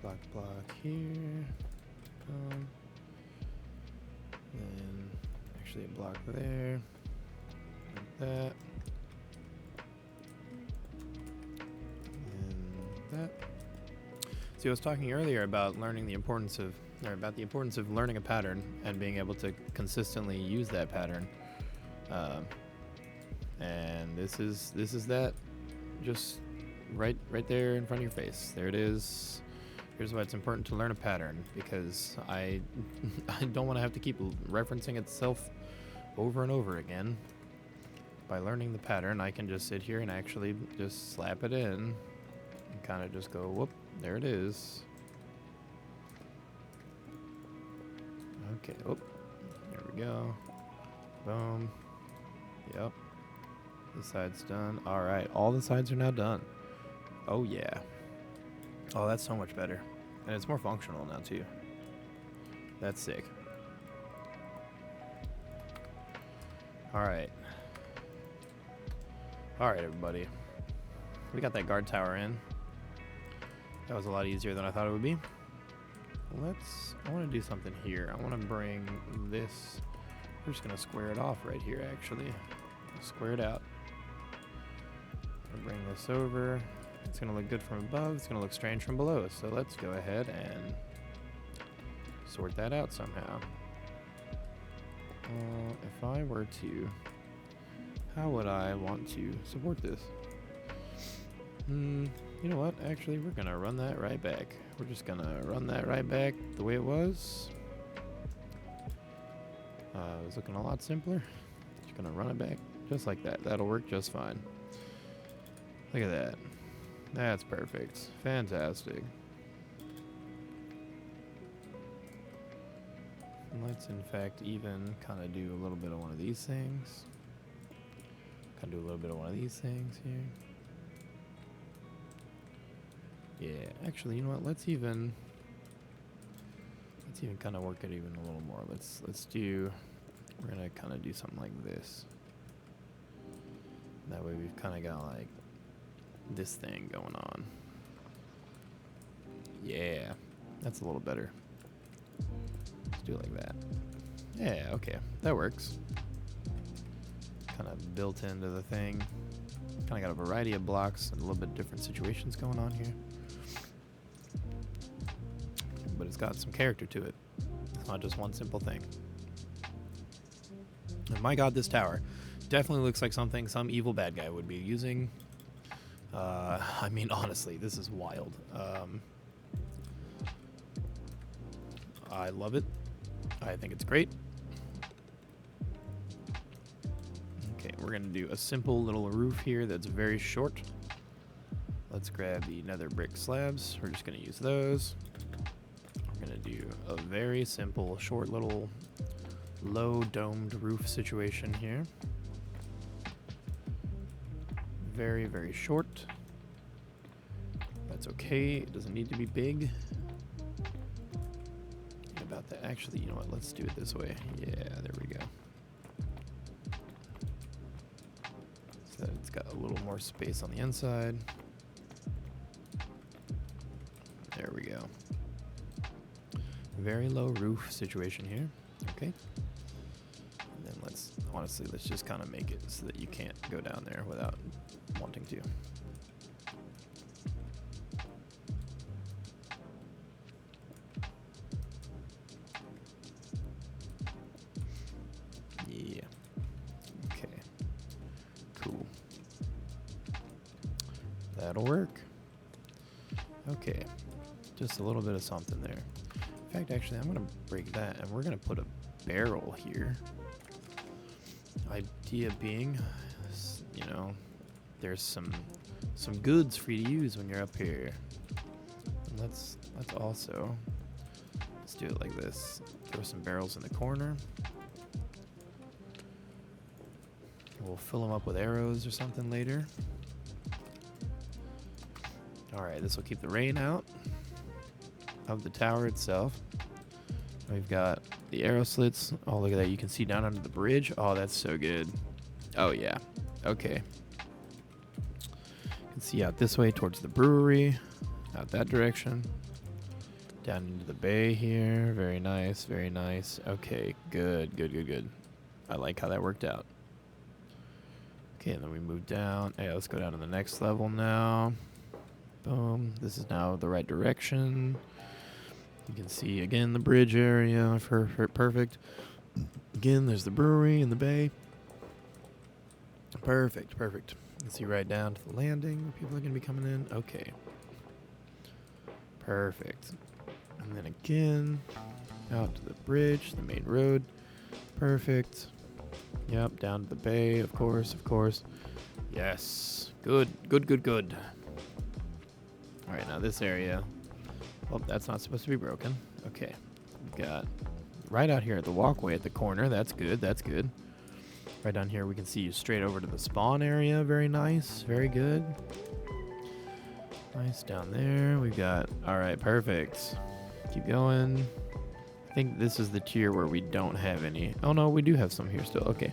Block here. Then actually a block there. Like that. And that. See, I was talking earlier about learning the importance of, learning a pattern and being able to consistently use that pattern. And this is that, just right there in front of your face. There it is. Here's why it's important to learn a pattern, because I don't want to have to keep referencing itself over and over again. By learning the pattern, I can just sit here and actually just slap it in and kind of just go, whoop, there it is. Okay, oh, there we go. Boom. Yep. This side's done. All right, all the sides are now done. Oh yeah. Oh, that's so much better. And it's more functional now too. That's sick. All right. All right, everybody. We got that guard tower in. That was a lot easier than I thought it would be. I want to do something here. I want to bring this. We're just going to square it off right here, actually. Square it out. I'll bring this over. It's going to look good from above. It's going to look strange from below. So let's go ahead and sort that out somehow. If I were to... How would I want to support this? You know what? Actually, we're going to run that right back. We're just going to run that right back the way it was. It was looking a lot simpler. Just going to run it back just like that. That'll work just fine. Look at that. That's perfect. Fantastic. Let's, in fact, even kind of do a little bit of one of these things. Kind of do a little bit of one of these things here. Yeah, actually, you know what? Let's even kind of work it even a little more. We're gonna kind of do something like this. That way we've kind of got like this thing going on. Yeah, that's a little better. Let's do it like that. Yeah, okay, that works. Kind of built into the thing. Kind of got a variety of blocks and a little bit different situations going on here. But it's got some character to it. It's not just one simple thing. And my god, this tower definitely looks like something some evil bad guy would be using. I mean, honestly, this is wild. I love it. I think it's great. Okay, we're going to do a simple little roof here that's very short. Let's grab the nether brick slabs. We're just going to use those. We're going to do a very simple, short little low domed roof situation here. Very, very short. That's okay. It doesn't need to be big. About that. Actually, you know what? Let's do it this way. Yeah, there we go. So that it's got a little more space on the inside. There we go. Very low roof situation here. Okay. And then let's just kind of make it so that you can't go down there without wanting to. Yeah. Okay. Cool. That'll work. Okay. Just a little bit of something there. In fact, actually, I'm going to break that, and we're going to put a barrel here. Idea being, you know, there's some goods for you to use when you're up here. And let's do it like this. Throw some barrels in the corner. We'll fill them up with arrows or something later. Alright, this will keep the rain out of the tower itself. We've got the arrow slits. Oh, look at that. You can see down under the bridge. Oh, that's so good. Oh, yeah. Okay. You can see out this way towards the brewery. Out that direction. Down into the bay here. Very nice. Very nice. Okay. Good. Good, good, good. I like how that worked out. Okay, and then we move down. Hey, let's go down to the next level now. Boom. This is now the right direction. You can see, again, the bridge area. Perfect. Again, there's the brewery and the bay. Perfect, perfect. You can see right down to the landing where people are going to be coming in. Okay. Perfect. And then again, out to the bridge, the main road. Perfect. Yep, down to the bay, of course, of course. Yes. Good, good, good, good. All right, now this area. Oh, that's not supposed to be broken. Okay. We've got right out here at the walkway at the corner. That's good, that's good. Right down here, we can see you straight over to the spawn area. Very nice, very good. Nice down there. We've got, all right, perfect. Keep going. I think this is the tier where we don't have any. Oh, no, we do have some here still. Okay.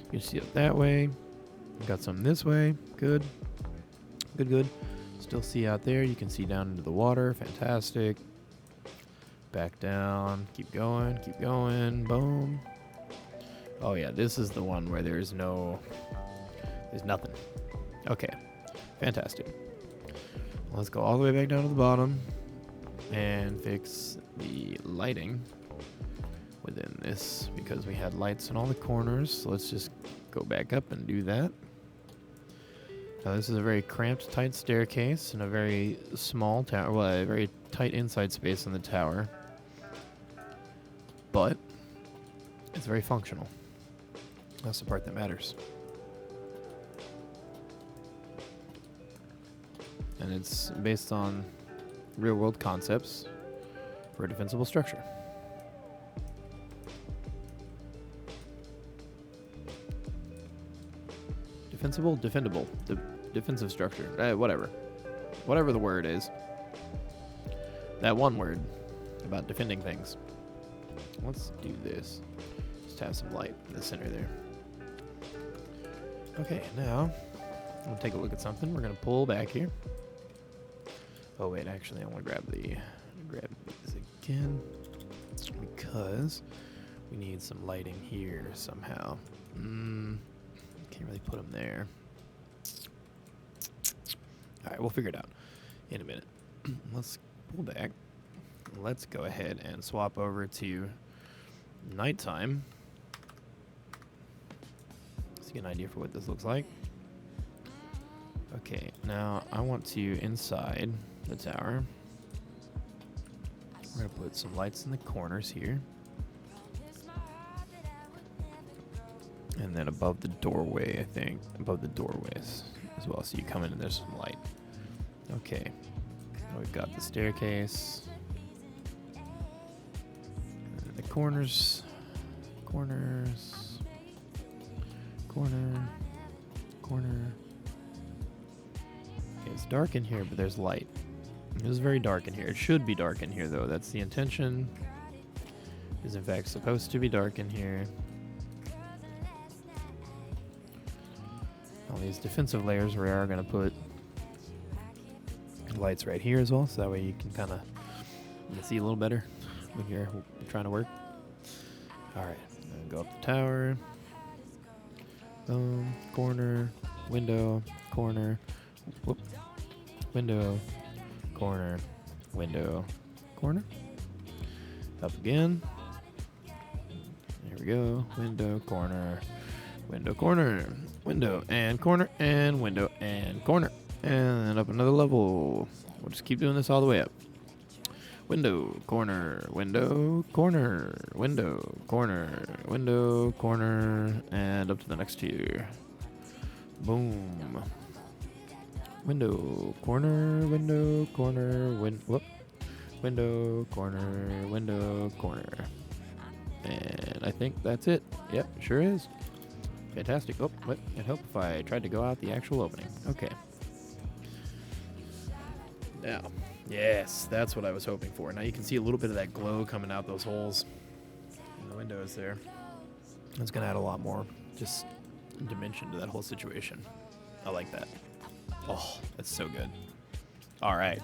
You can see it that way. We've got some this way. Good. Good, good. Still see out there. You can see down into the water. Fantastic. Back down. Keep going. Keep going. Boom. Oh, yeah. This is the one where there's nothing. Okay. Fantastic. Let's go all the way back down to the bottom and fix the lighting within this, because we had lights in all the corners. So let's just go back up and do that. Now this is a very cramped, tight staircase and a very small tower, well, a very tight inside space in the tower, but it's very functional. That's the part that matters. And it's based on real-world concepts for a defensible structure. Defensible? Defendable. Defensive structure. Whatever. Whatever the word is. That one word about defending things. Let's do this. Just have some light in the center there. Okay, now we'll take a look at something. We're going to pull back here. Oh wait, actually I want to grab these again, because we need some lighting here somehow. Can't really put them there. Alright, we'll figure it out in a minute. Let's pull back. Let's go ahead and swap over to nighttime. Let's get an idea for what this looks like. Okay, now I want to, inside the tower, we're going to put some lights in the corners here. And then above the doorway, I think. Above the doorways as well. So you come in and there's some light. Okay. Now we've got the staircase. And then the corners. Corners. Corner. Corner. Okay, it's dark in here, but there's light. It is very dark in here. It should be dark in here, though. That's the intention. It is, in fact, supposed to be dark in here. All these defensive layers, we are going to put lights right here as well, so that way you can kind of see a little better when you're trying to work. Alright, go up the tower. Corner, window, corner, whoop, window, corner, window, corner. Up again. There we go. Window, corner, window, corner, window, and corner, and window, and corner. And then up another level. We'll just keep doing this all the way up. Window, corner, window, corner, window, corner, window, corner, and up to the next tier. Boom. Window, corner, window, corner, window, corner, window, corner. And I think that's it. Yep, sure is. Fantastic. Oh, what? It'd help if I tried to go out the actual opening. Okay. Now, yes, that's what I was hoping for. Now you can see a little bit of that glow coming out those holes in the windows there. That's going to add a lot more just dimension to that whole situation. I like that. Oh, that's so good. All right.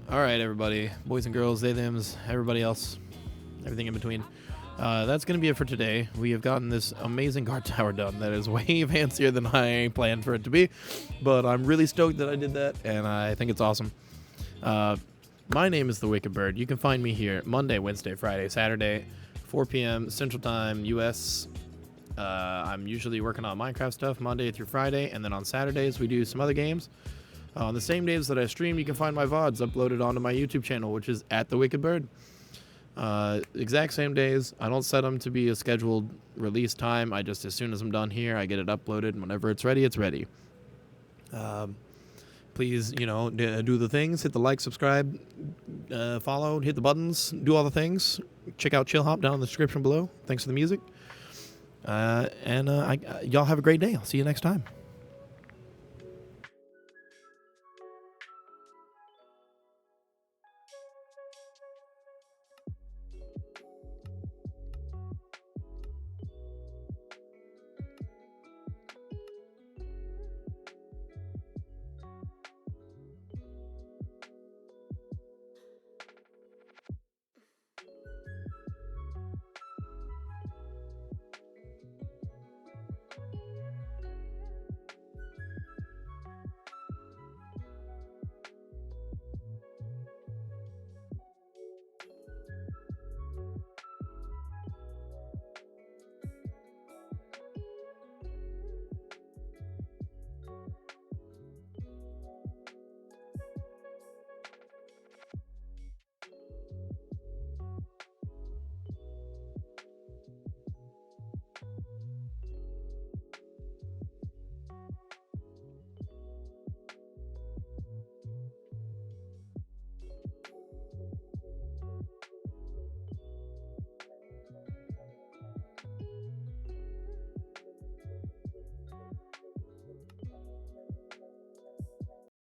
All right, everybody. Boys and girls, they, thems, everybody else, everything in between. That's going to be it for today. We have gotten this amazing guard tower done that is way fancier than I planned for it to be, but I'm really stoked that I did that, and I think it's awesome. My name is The Wicked Bird. You can find me here Monday, Wednesday, Friday, Saturday, 4 p.m. Central Time, U.S. I'm usually working on Minecraft stuff Monday through Friday, and then on Saturdays we do some other games. On the same days that I stream, you can find my VODs uploaded onto my YouTube channel, which is at The Wicked Bird. Exact same days. I don't set them to be a scheduled release time. I just, as soon as I'm done here, I get it uploaded, and whenever it's ready, it's ready. Please, do the things. Hit the like, subscribe, follow, hit the buttons, do all the things. Check out Chill Hop down in the description below. Thanks for the music. And y'all have a great day. I'll see you next time.